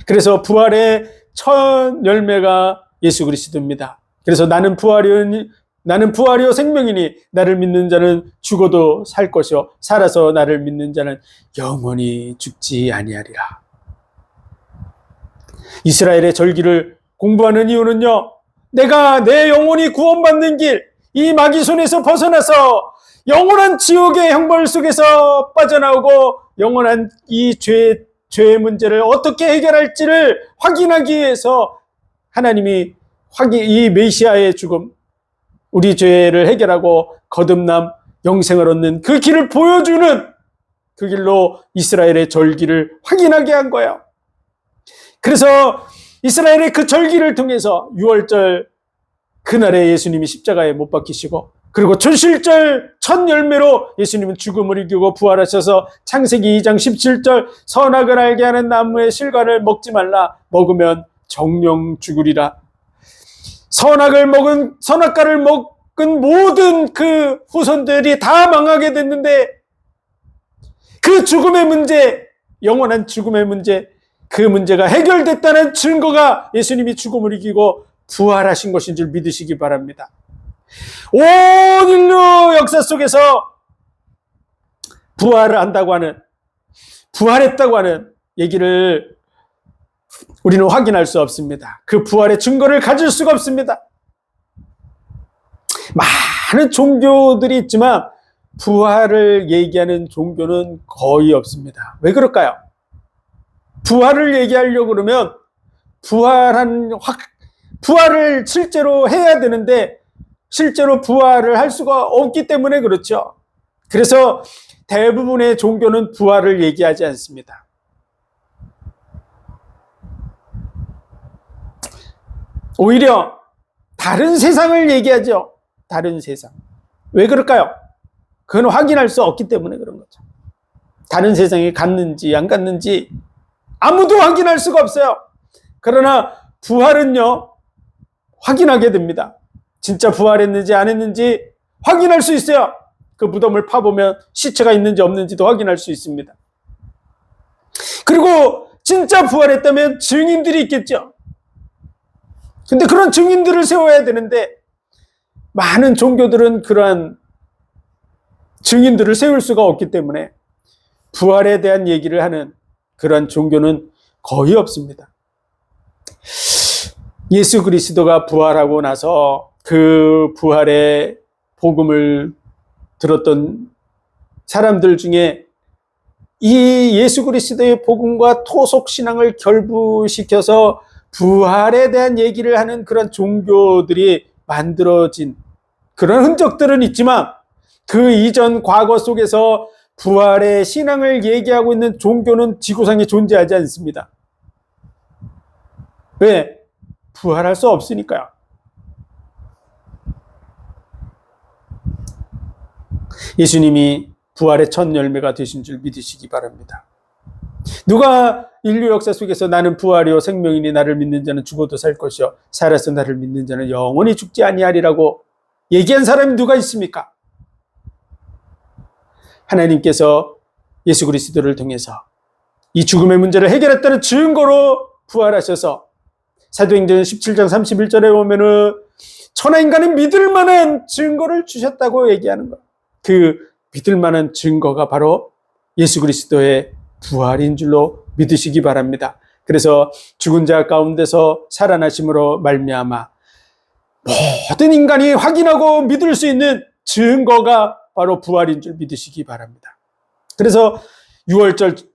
그래서 부활의 첫 열매가 예수 그리스도입니다. 그래서 나는 부활이요 생명이니 나를 믿는 자는 죽어도 살 것이요 살아서 나를 믿는 자는 영원히 죽지 아니하리라. 이스라엘의 절기를 공부하는 이유는요, 내가 내 영혼이 구원받는 길, 이 마귀 손에서 벗어나서 영원한 지옥의 형벌 속에서 빠져나오고 영원한 이 죄의 문제를 어떻게 해결할지를 확인하기 위해서 하나님이 이 메시아의 죽음, 우리 죄를 해결하고 거듭남, 영생을 얻는 그 길을 보여주는 그 길로 이스라엘의 절기를 확인하게 한 거예요. 그래서 이스라엘의 그 절기를 통해서 6월절 그날에 예수님이 십자가에 못 박히시고 그리고 초실절 첫 열매로 예수님은 죽음을 이기고 부활하셔서 창세기 2장 17절 선악을 알게 하는 나무의 실과를 먹지 말라. 먹으면 정령 죽으리라. 선악과를 먹은 모든 그 후손들이 다 망하게 됐는데 그 죽음의 문제, 영원한 죽음의 문제, 그 문제가 해결됐다는 증거가 예수님이 죽음을 이기고 부활하신 것인 줄 믿으시기 바랍니다. 온 인류 역사 속에서 부활을 한다고 하는, 부활했다고 하는 얘기를 우리는 확인할 수 없습니다. 그 부활의 증거를 가질 수가 없습니다. 많은 종교들이 있지만 부활을 얘기하는 종교는 거의 없습니다. 왜 그럴까요? 부활을 얘기하려고 그러면 부활을 실제로 해야 되는데 실제로 부활을 할 수가 없기 때문에 그렇죠. 그래서 대부분의 종교는 부활을 얘기하지 않습니다. 오히려 다른 세상을 얘기하죠. 다른 세상. 왜 그럴까요? 그건 확인할 수 없기 때문에 그런 거죠. 다른 세상에 갔는지 안 갔는지 아무도 확인할 수가 없어요. 그러나 부활은요, 확인하게 됩니다. 진짜 부활했는지 안 했는지 확인할 수 있어요. 그 무덤을 파보면 시체가 있는지 없는지도 확인할 수 있습니다. 그리고 진짜 부활했다면 증인들이 있겠죠. 근데 그런 증인들을 세워야 되는데 많은 종교들은 그러한 증인들을 세울 수가 없기 때문에 부활에 대한 얘기를 하는 그런 종교는 거의 없습니다. 예수 그리스도가 부활하고 나서 그 부활의 복음을 들었던 사람들 중에 이 예수 그리스도의 복음과 토속 신앙을 결부시켜서 부활에 대한 얘기를 하는 그런 종교들이 만들어진 그런 흔적들은 있지만 그 이전 과거 속에서 부활의 신앙을 얘기하고 있는 종교는 지구상에 존재하지 않습니다. 왜? 부활할 수 없으니까요. 예수님이 부활의 첫 열매가 되신 줄 믿으시기 바랍니다. 누가 인류 역사 속에서 나는 부활이요 생명이니 나를 믿는 자는 죽어도 살 것이요 살아서 나를 믿는 자는 영원히 죽지 아니하리라고 얘기한 사람이 누가 있습니까? 하나님께서 예수 그리스도를 통해서 이 죽음의 문제를 해결했다는 증거로 부활하셔서 사도행전 17장 31절에 보면은 천하인간은 믿을 만한 증거를 주셨다고 얘기하는 것. 그 믿을 만한 증거가 바로 예수 그리스도의 부활인 줄로 믿으시기 바랍니다. 그래서 죽은 자 가운데서 살아나심으로 말미암아 모든 인간이 확인하고 믿을 수 있는 증거가 바로 부활인 줄 믿으시기 바랍니다. 그래서 6월절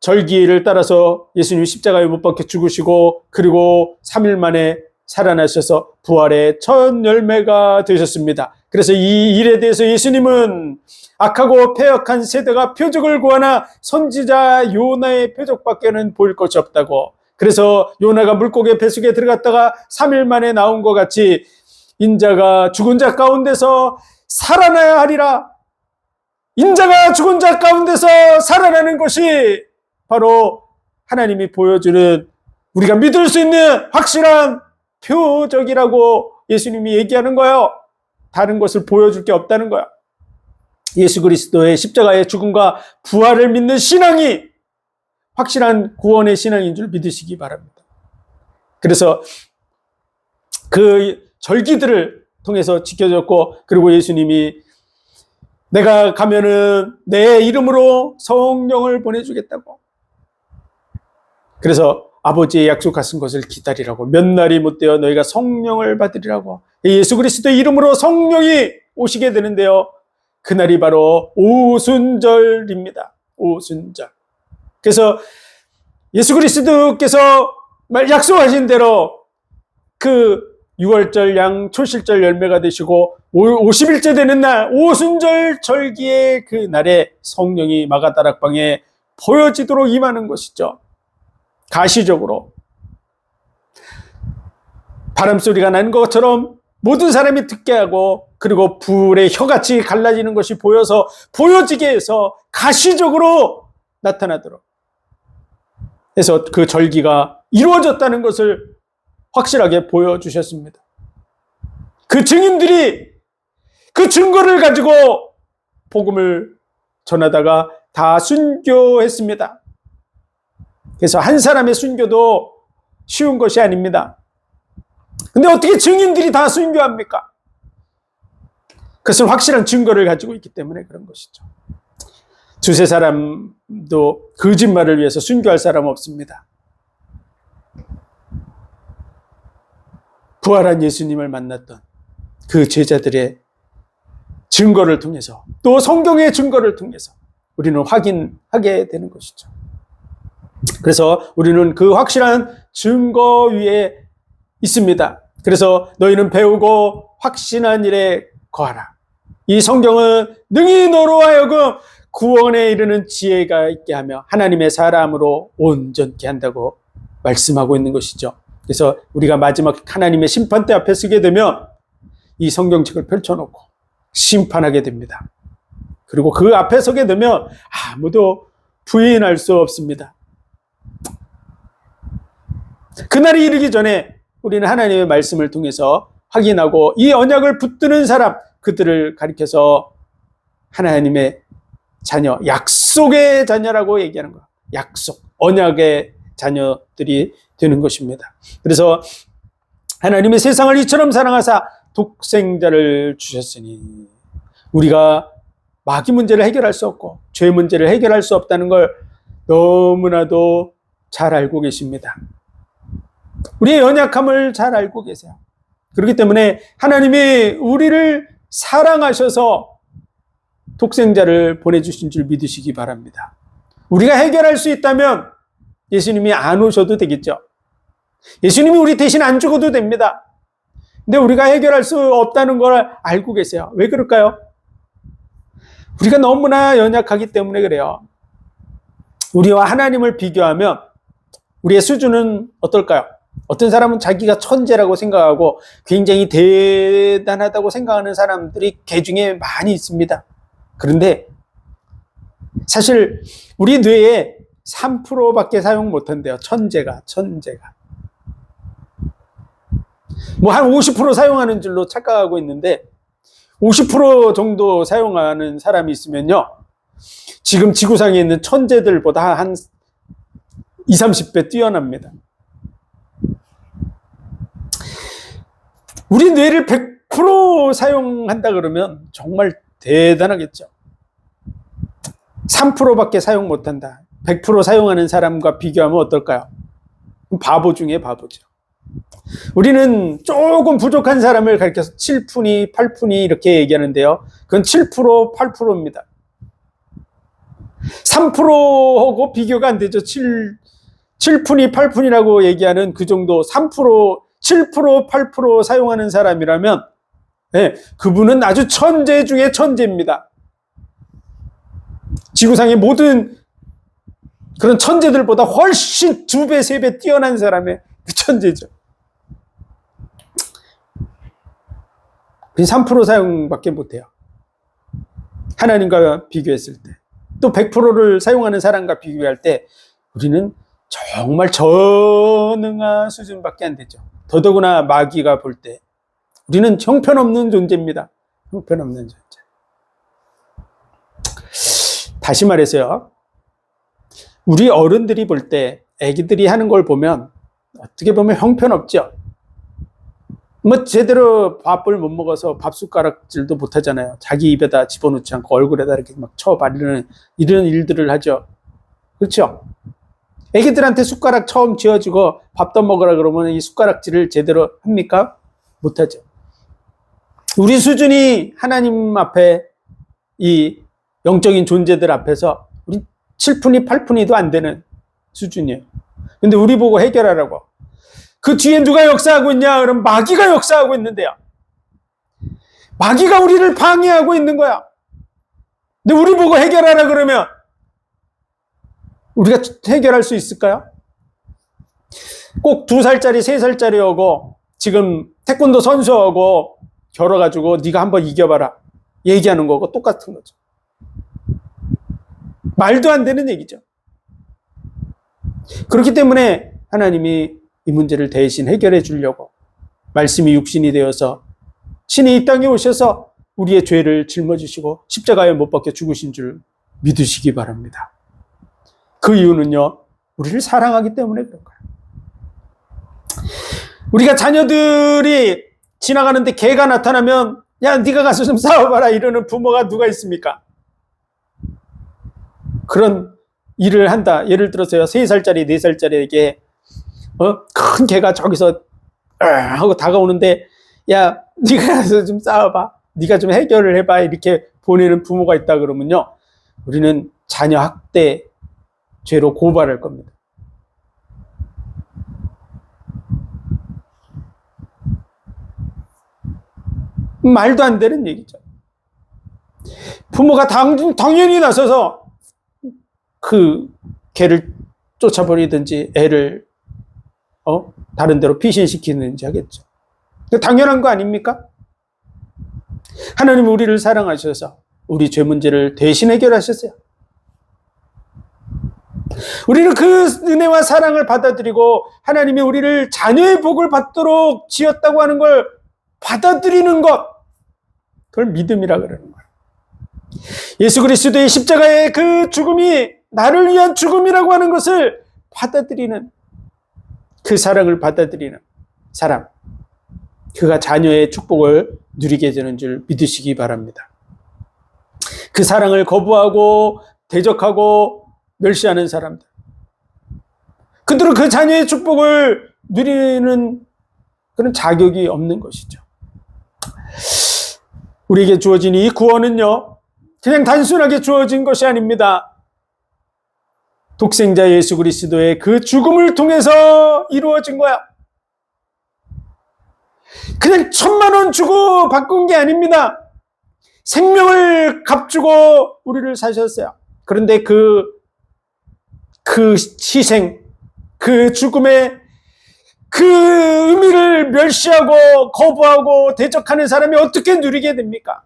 절기를 따라서 예수님이 십자가에 못 박혀 죽으시고 그리고 3일 만에 살아나셔서 부활의 첫 열매가 되셨습니다. 그래서 이 일에 대해서 예수님은 악하고 패역한 세대가 표적을 구하나 선지자 요나의 표적밖에는 보일 것이 없다고. 그래서 요나가 물고기 뱃속에 들어갔다가 3일 만에 나온 것 같이 인자가 죽은 자 가운데서 살아나야 하리라. 인자가 죽은 자 가운데서 살아나는 것이 바로 하나님이 보여주는 우리가 믿을 수 있는 확실한 표적이라고 예수님이 얘기하는 거예요. 다른 것을 보여줄 게 없다는 거야. 예수 그리스도의 십자가의 죽음과 부활을 믿는 신앙이 확실한 구원의 신앙인 줄 믿으시기 바랍니다. 그래서 그 절기들을 통해서 지켜졌고 그리고 예수님이 내가 가면은 내 이름으로 성령을 보내주겠다고. 그래서 아버지의 약속하신 것을 기다리라고. 몇 날이 못되어 너희가 성령을 받으리라고. 예수 그리스도의 이름으로 성령이 오시게 되는데요. 그날이 바로 오순절입니다. 오순절. 그래서 예수 그리스도께서 약속하신 대로 그 6월절 양 초실절 열매가 되시고 50일째 되는 날 오순절 절기의 그 날에 성령이 마가다락방에 보여지도록 임하는 것이죠. 가시적으로 바람소리가 나는 것처럼 모든 사람이 듣게 하고 그리고 불의 혀같이 갈라지는 것이 보여서 보여지게 해서 가시적으로 나타나도록 해서 그 절기가 이루어졌다는 것을 확실하게 보여주셨습니다. 그 증인들이 그 증거를 가지고 복음을 전하다가 다 순교했습니다. 그래서 한 사람의 순교도 쉬운 것이 아닙니다. 근데 어떻게 증인들이 다 순교합니까? 그것은 확실한 증거를 가지고 있기 때문에 그런 것이죠. 두세 사람도 거짓말을 위해서 순교할 사람 없습니다. 부활한 예수님을 만났던 그 제자들의 증거를 통해서 또 성경의 증거를 통해서 우리는 확인하게 되는 것이죠. 그래서 우리는 그 확실한 증거 위에 있습니다. 그래서 너희는 배우고 확신한 일에 거하라. 이 성경은 능히 너로 하여금 구원에 이르는 지혜가 있게 하며 하나님의 사람으로 온전케 한다고 말씀하고 있는 것이죠. 그래서 우리가 마지막 하나님의 심판대 앞에 서게 되면 이 성경책을 펼쳐놓고 심판하게 됩니다. 그리고 그 앞에 서게 되면 아무도 부인할 수 없습니다. 그날이 이르기 전에 우리는 하나님의 말씀을 통해서 확인하고 이 언약을 붙드는 사람, 그들을 가리켜서 하나님의 자녀, 약속의 자녀라고 얘기하는 거예요. 약속, 언약의 자녀들이 되는 것입니다. 그래서 하나님의 세상을 이처럼 사랑하사 독생자를 주셨으니 우리가 마귀 문제를 해결할 수 없고 죄 문제를 해결할 수 없다는 걸 너무나도 잘 알고 계십니다. 우리의 연약함을 잘 알고 계세요. 그렇기 때문에 하나님이 우리를 사랑하셔서 독생자를 보내주신 줄 믿으시기 바랍니다. 우리가 해결할 수 있다면 예수님이 안 오셔도 되겠죠. 예수님이 우리 대신 안 죽어도 됩니다. 근데 우리가 해결할 수 없다는 걸 알고 계세요. 왜 그럴까요? 우리가 너무나 연약하기 때문에 그래요. 우리와 하나님을 비교하면 우리의 수준은 어떨까요? 어떤 사람은 자기가 천재라고 생각하고 굉장히 대단하다고 생각하는 사람들이 개중에 많이 있습니다. 그런데 사실 우리 뇌에 3%밖에 사용 못한대요. 천재가. 뭐 한 50% 사용하는 줄로 착각하고 있는데 50% 정도 사용하는 사람이 있으면요. 지금 지구상에 있는 천재들보다 한 20, 30배 뛰어납니다. 우리 뇌를 100% 사용한다 그러면 정말 대단하겠죠. 3%밖에 사용 못한다. 100% 사용하는 사람과 비교하면 어떨까요? 바보 중에 바보죠. 우리는 조금 부족한 사람을 가리켜서 7푼이, 8푼이 이렇게 얘기하는데요. 그건 7%, 8%입니다. 3%하고 비교가 안 되죠. 7푼이, 8푼이라고 얘기하는 그 정도 3%, 7%, 8% 사용하는 사람이라면 네, 그분은 아주 천재 중에 천재입니다. 지구상의 모든 그런 천재들보다 훨씬 2배, 3배 뛰어난 사람의 그 천재죠. 3% 사용밖에 못해요. 하나님과 비교했을 때. 또 100%를 사용하는 사람과 비교할 때 우리는 정말 전능한 수준밖에 안 되죠. 더더구나 마귀가 볼 때 우리는 형편없는 존재입니다. 형편없는 존재. 다시 말해서요. 우리 어른들이 볼 때 애기들이 하는 걸 보면 어떻게 보면 형편없죠. 뭐 제대로 밥을 못 먹어서 밥 숟가락질도 못 하잖아요. 자기 입에다 집어넣지 않고 얼굴에다 이렇게 막 쳐바르는 이런 일들을 하죠. 그렇죠? 애기들한테 숟가락 처음 쥐어주고 밥 더 먹으라 그러면 이 숟가락질을 제대로 합니까? 못하죠. 우리 수준이 하나님 앞에 이 영적인 존재들 앞에서 우리 7푼이 8푼이도 안 되는 수준이에요. 근데 우리 보고 해결하라고. 그 뒤에 누가 역사하고 있냐? 그럼 마귀가 역사하고 있는데요. 마귀가 우리를 방해하고 있는 거야. 근데 우리 보고 해결하라 그러면 우리가 해결할 수 있을까요? 꼭 2살짜리, 3살짜리하고 지금 태권도 선수하고 겨뤄가지고 네가 한번 이겨봐라 얘기하는 거고 똑같은 거죠. 말도 안 되는 얘기죠. 그렇기 때문에 하나님이 이 문제를 대신 해결해 주려고 말씀이 육신이 되어서 신이 이 땅에 오셔서 우리의 죄를 짊어지시고 십자가에 못 박혀 죽으신 줄 믿으시기 바랍니다. 그 이유는요, 우리를 사랑하기 때문에 그런 거예요. 우리가 자녀들이 지나가는데 개가 나타나면 야, 네가 가서 좀 싸워봐라 이러는 부모가 누가 있습니까? 그런 일을 한다. 예를 들어서요, 3살짜리, 4살짜리에게 큰 개가 저기서 하고 다가오는데 야, 네가 가서 좀 싸워봐. 네가 좀 해결을 해봐. 이렇게 보내는 부모가 있다 그러면요, 우리는 자녀 학대 죄로 고발할 겁니다. 말도 안 되는 얘기죠. 부모가 당연히 나서서 그 개를 쫓아버리든지 애를 다른 데로 피신시키는지 하겠죠. 당연한 거 아닙니까? 하나님은 우리를 사랑하셔서 우리 죄 문제를 대신 해결하셨어요. 우리는 그 은혜와 사랑을 받아들이고 하나님이 우리를 자녀의 복을 받도록 지었다고 하는 걸 받아들이는 것, 그걸 믿음이라 그러는 거예요. 예수 그리스도의 십자가의 그 죽음이 나를 위한 죽음이라고 하는 것을 받아들이는, 그 사랑을 받아들이는 사람, 그가 자녀의 축복을 누리게 되는 줄 믿으시기 바랍니다. 그 사랑을 거부하고 대적하고 멸시하는 사람들, 그들은 그 자녀의 축복을 누리는 그런 자격이 없는 것이죠. 우리에게 주어진 이 구원은요, 그냥 단순하게 주어진 것이 아닙니다. 독생자 예수 그리스도의 그 죽음을 통해서 이루어진 거야. 그냥 1,000,000원 주고 바꾼 게 아닙니다. 생명을 값주고 우리를 사셨어요. 그런데 그 희생, 그 죽음의 그 의미를 멸시하고 거부하고 대적하는 사람이 어떻게 누리게 됩니까?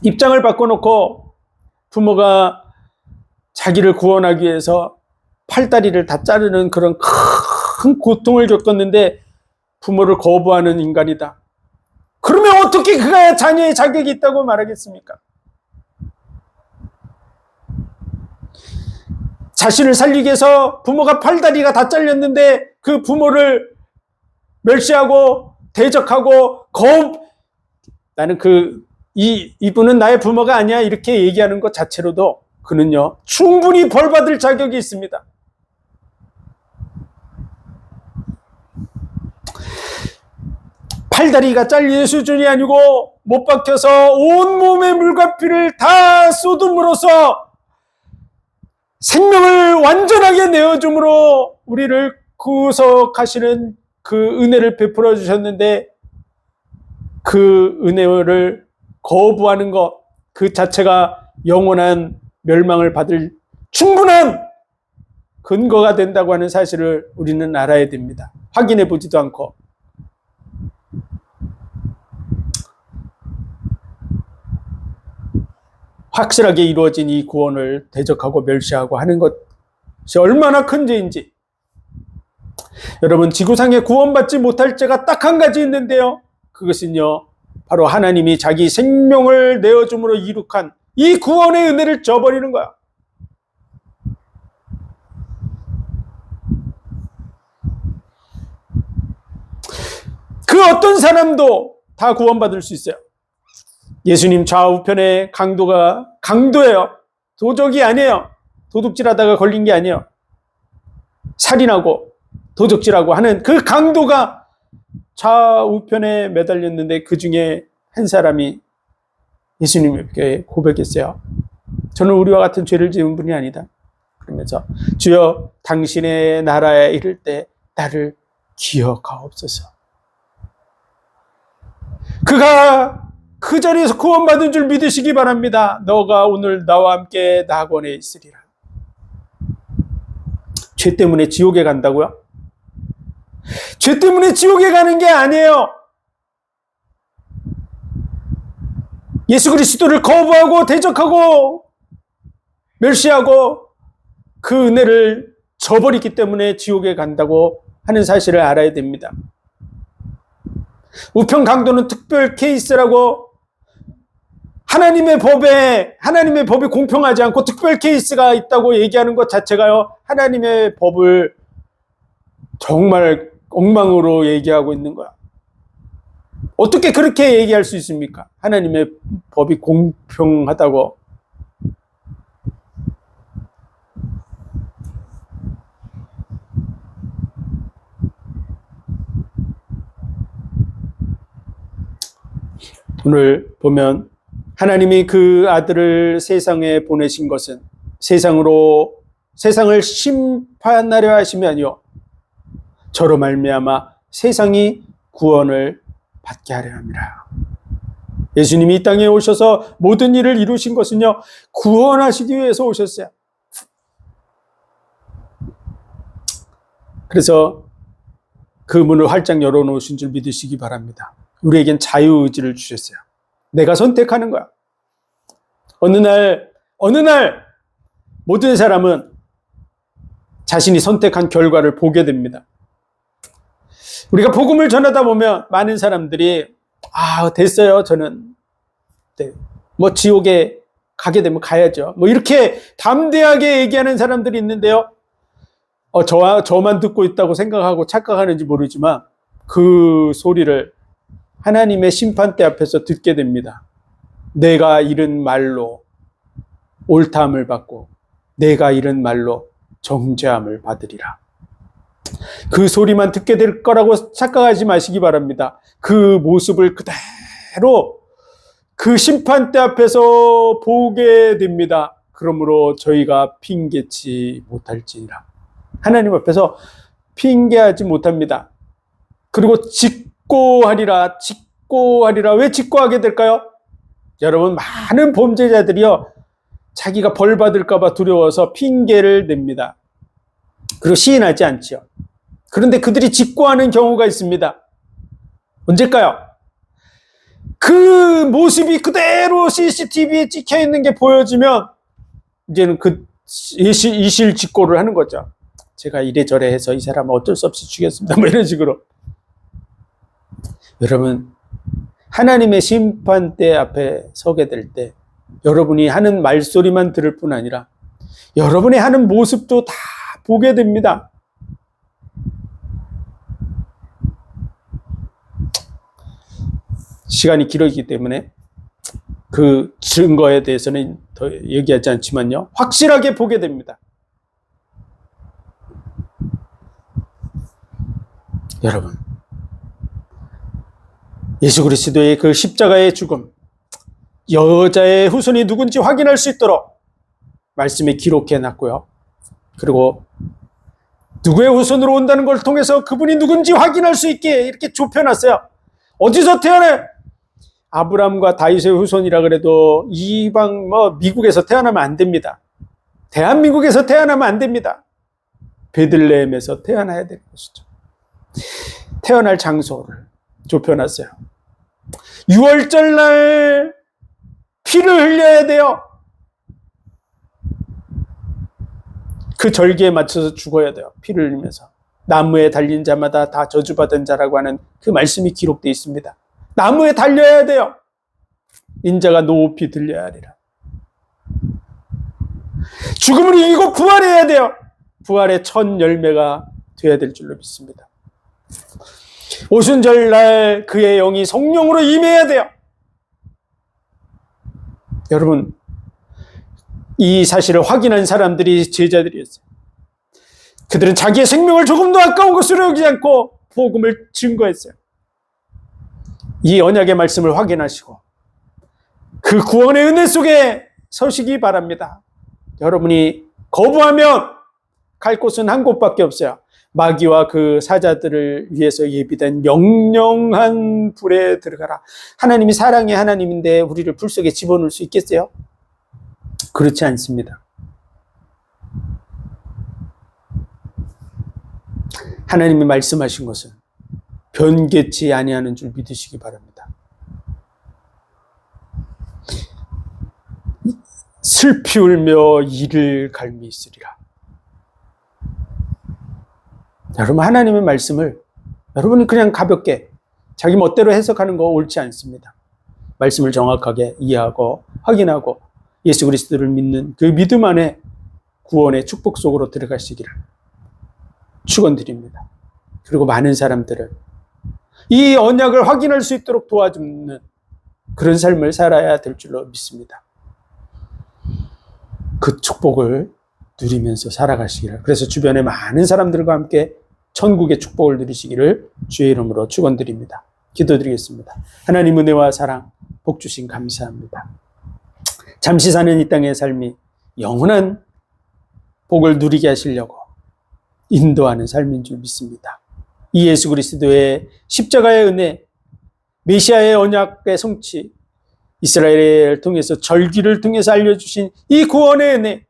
입장을 바꿔놓고 부모가 자기를 구원하기 위해서 팔다리를 다 자르는 그런 큰 고통을 겪었는데 부모를 거부하는 인간이다. 그러면 어떻게 그가 자녀의 자격이 있다고 말하겠습니까? 자신을 살리기 위해서 부모가 팔다리가 다 잘렸는데 그 부모를 멸시하고 대적하고 나는 이분은 나의 부모가 아니야 이렇게 얘기하는 것 자체로도 그는요, 충분히 벌받을 자격이 있습니다. 팔다리가 잘린 수준이 아니고 못 박혀서 온몸에 물과 피를 다 쏟음으로써 생명을 완전하게 내어줌으로 우리를 구속하시는 그 은혜를 베풀어 주셨는데, 그 은혜를 거부하는 것 그 자체가 영원한 멸망을 받을 충분한 근거가 된다고 하는 사실을 우리는 알아야 됩니다. 확인해 보지도 않고. 확실하게 이루어진 이 구원을 대적하고 멸시하고 하는 것이 얼마나 큰 죄인지. 여러분, 지구상에 구원받지 못할 죄가 딱 한 가지 있는데요, 그것은요, 바로 하나님이 자기 생명을 내어줌으로 이룩한 이 구원의 은혜를 저버리는 거야. 그 어떤 사람도 다 구원받을 수 있어요. 예수님 좌우편에 강도예요. 도적이 아니에요. 도둑질하다가 걸린 게 아니에요. 살인하고 도적질하고 하는 그 강도가 좌우편에 매달렸는데 그 중에 한 사람이 예수님께 고백했어요. 저는 우리와 같은 죄를 지은 분이 아니다. 그러면서 주여 당신의 나라에 이를 때 나를 기억하옵소서. 그가 그 자리에서 구원받은 줄 믿으시기 바랍니다. 너가 오늘 나와 함께 낙원에 있으리라. 죄 때문에 지옥에 간다고요? 죄 때문에 지옥에 가는 게 아니에요. 예수 그리스도를 거부하고 대적하고 멸시하고 그 은혜를 저버리기 때문에 지옥에 간다고 하는 사실을 알아야 됩니다. 우편 강도는 특별 케이스라고 하나님의 법이 공평하지 않고 특별 케이스가 있다고 얘기하는 것 자체가요, 하나님의 법을 정말 엉망으로 얘기하고 있는 거야. 어떻게 그렇게 얘기할 수 있습니까? 하나님의 법이 공평하다고. 오늘 보면 하나님이 그 아들을 세상에 보내신 것은 세상을 심판하려 하심이 아니요 저로 말미암아 세상이 구원을 받게 하려 함이라. 예수님이 이 땅에 오셔서 모든 일을 이루신 것은요, 구원하시기 위해서 오셨어요. 그래서 그 문을 활짝 열어놓으신 줄 믿으시기 바랍니다. 우리에겐 자유의지를 주셨어요. 내가 선택하는 거야. 어느 날 모든 사람은 자신이 선택한 결과를 보게 됩니다. 우리가 복음을 전하다 보면 많은 사람들이 됐어요. 저는 지옥에 가게 되면 가야죠. 이렇게 담대하게 얘기하는 사람들이 있는데요. 저만 듣고 있다고 생각하고 착각하는지 모르지만 그 소리를 하나님의 심판대 앞에서 듣게 됩니다. 내가 이른 말로 옳다함을 받고 내가 이른 말로 정죄함을 받으리라. 그 소리만 듣게 될 거라고 착각하지 마시기 바랍니다. 그 모습을 그대로 그 심판대 앞에서 보게 됩니다. 그러므로 저희가 핑계치 못할지니라. 하나님 앞에서 핑계하지 못합니다. 그리고 직고하리라. 왜 직고하게 될까요? 여러분, 많은 범죄자들이요, 자기가 벌 받을까 봐 두려워서 핑계를 냅니다. 그리고 시인하지 않지요. 그런데 그들이 직고하는 경우가 있습니다. 언제일까요? 그 모습이 그대로 CCTV에 찍혀 있는 게 보여지면 이제는 그 이실직고를 하는 거죠. 제가 이래저래 해서 이 사람은 어쩔 수 없이 죽였습니다. 이런 식으로. 여러분, 하나님의 심판대 앞에 서게 될 때 여러분이 하는 말소리만 들을 뿐 아니라 여러분이 하는 모습도 다 보게 됩니다. 시간이 길어지기 때문에 그 증거에 대해서는 더 얘기하지 않지만요, 확실하게 보게 됩니다. 여러분, 예수 그리스도의 그 십자가의 죽음, 여자의 후손이 누군지 확인할 수 있도록 말씀에 기록해 놨고요. 그리고 누구의 후손으로 온다는 걸 통해서 그분이 누군지 확인할 수 있게 이렇게 좁혀놨어요. 어디서 태어나요? 아브라함과 다윗의 후손이라 그래도 이방 미국에서 태어나면 안 됩니다. 대한민국에서 태어나면 안 됩니다. 베들레헴에서 태어나야 되는 것이죠. 태어날 장소를 좁혀놨어요. 6월절 날 피를 흘려야 돼요. 그 절기에 맞춰서 죽어야 돼요. 피를 흘리면서. 나무에 달린 자마다 다 저주받은 자라고 하는 그 말씀이 기록되어 있습니다. 나무에 달려야 돼요. 인자가 높이 들려야 하리라. 죽음을 이기고 부활해야 돼요. 부활의 첫 열매가 되어야 될 줄로 믿습니다. 오순절 날 그의 영이 성령으로 임해야 돼요. 여러분, 이 사실을 확인한 사람들이 제자들이었어요. 그들은 자기의 생명을 조금도 아까운 것으로 여기지 않고 복음을 증거했어요. 이 언약의 말씀을 확인하시고 그 구원의 은혜 속에 서시기 바랍니다. 여러분이 거부하면 갈 곳은 한 곳밖에 없어요. 마귀와 그 사자들을 위해서 예비된 영영한 불에 들어가라. 하나님이 사랑의 하나님인데 우리를 불 속에 집어넣을 수 있겠어요? 그렇지 않습니다. 하나님이 말씀하신 것은 변개치 아니하는 줄 믿으시기 바랍니다. 슬피 울며 이를 갈미 있으리라. 여러분, 하나님의 말씀을 여러분이 그냥 가볍게 자기 멋대로 해석하는 거 옳지 않습니다. 말씀을 정확하게 이해하고 확인하고 예수 그리스도를 믿는 그 믿음 안에 구원의 축복 속으로 들어가시기를 축원드립니다. 그리고 많은 사람들을 이 언약을 확인할 수 있도록 도와주는 그런 삶을 살아야 될 줄로 믿습니다. 그 축복을 누리면서 살아가시기를, 그래서 주변에 많은 사람들과 함께 천국의 축복을 누리시기를 주의 이름으로 축원드립니다. 기도드리겠습니다. 하나님 은혜와 사랑, 복 주신 감사합니다. 잠시 사는 이 땅의 삶이 영원한 복을 누리게 하시려고 인도하는 삶인 줄 믿습니다. 이 예수 그리스도의 십자가의 은혜, 메시아의 언약의 성취, 이스라엘을 통해서 절기를 통해서 알려주신 이 구원의 은혜,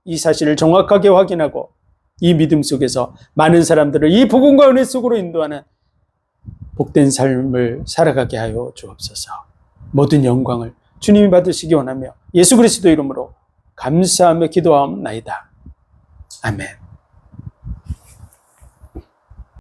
이 사실을 정확하게 확인하고 이 믿음 속에서 많은 사람들을 이 복음과 은혜 속으로 인도하는 복된 삶을 살아가게 하여 주옵소서. 모든 영광을 주님이 받으시기 원하며 예수 그리스도 이름으로 감사하며 기도하옵나이다. 아멘.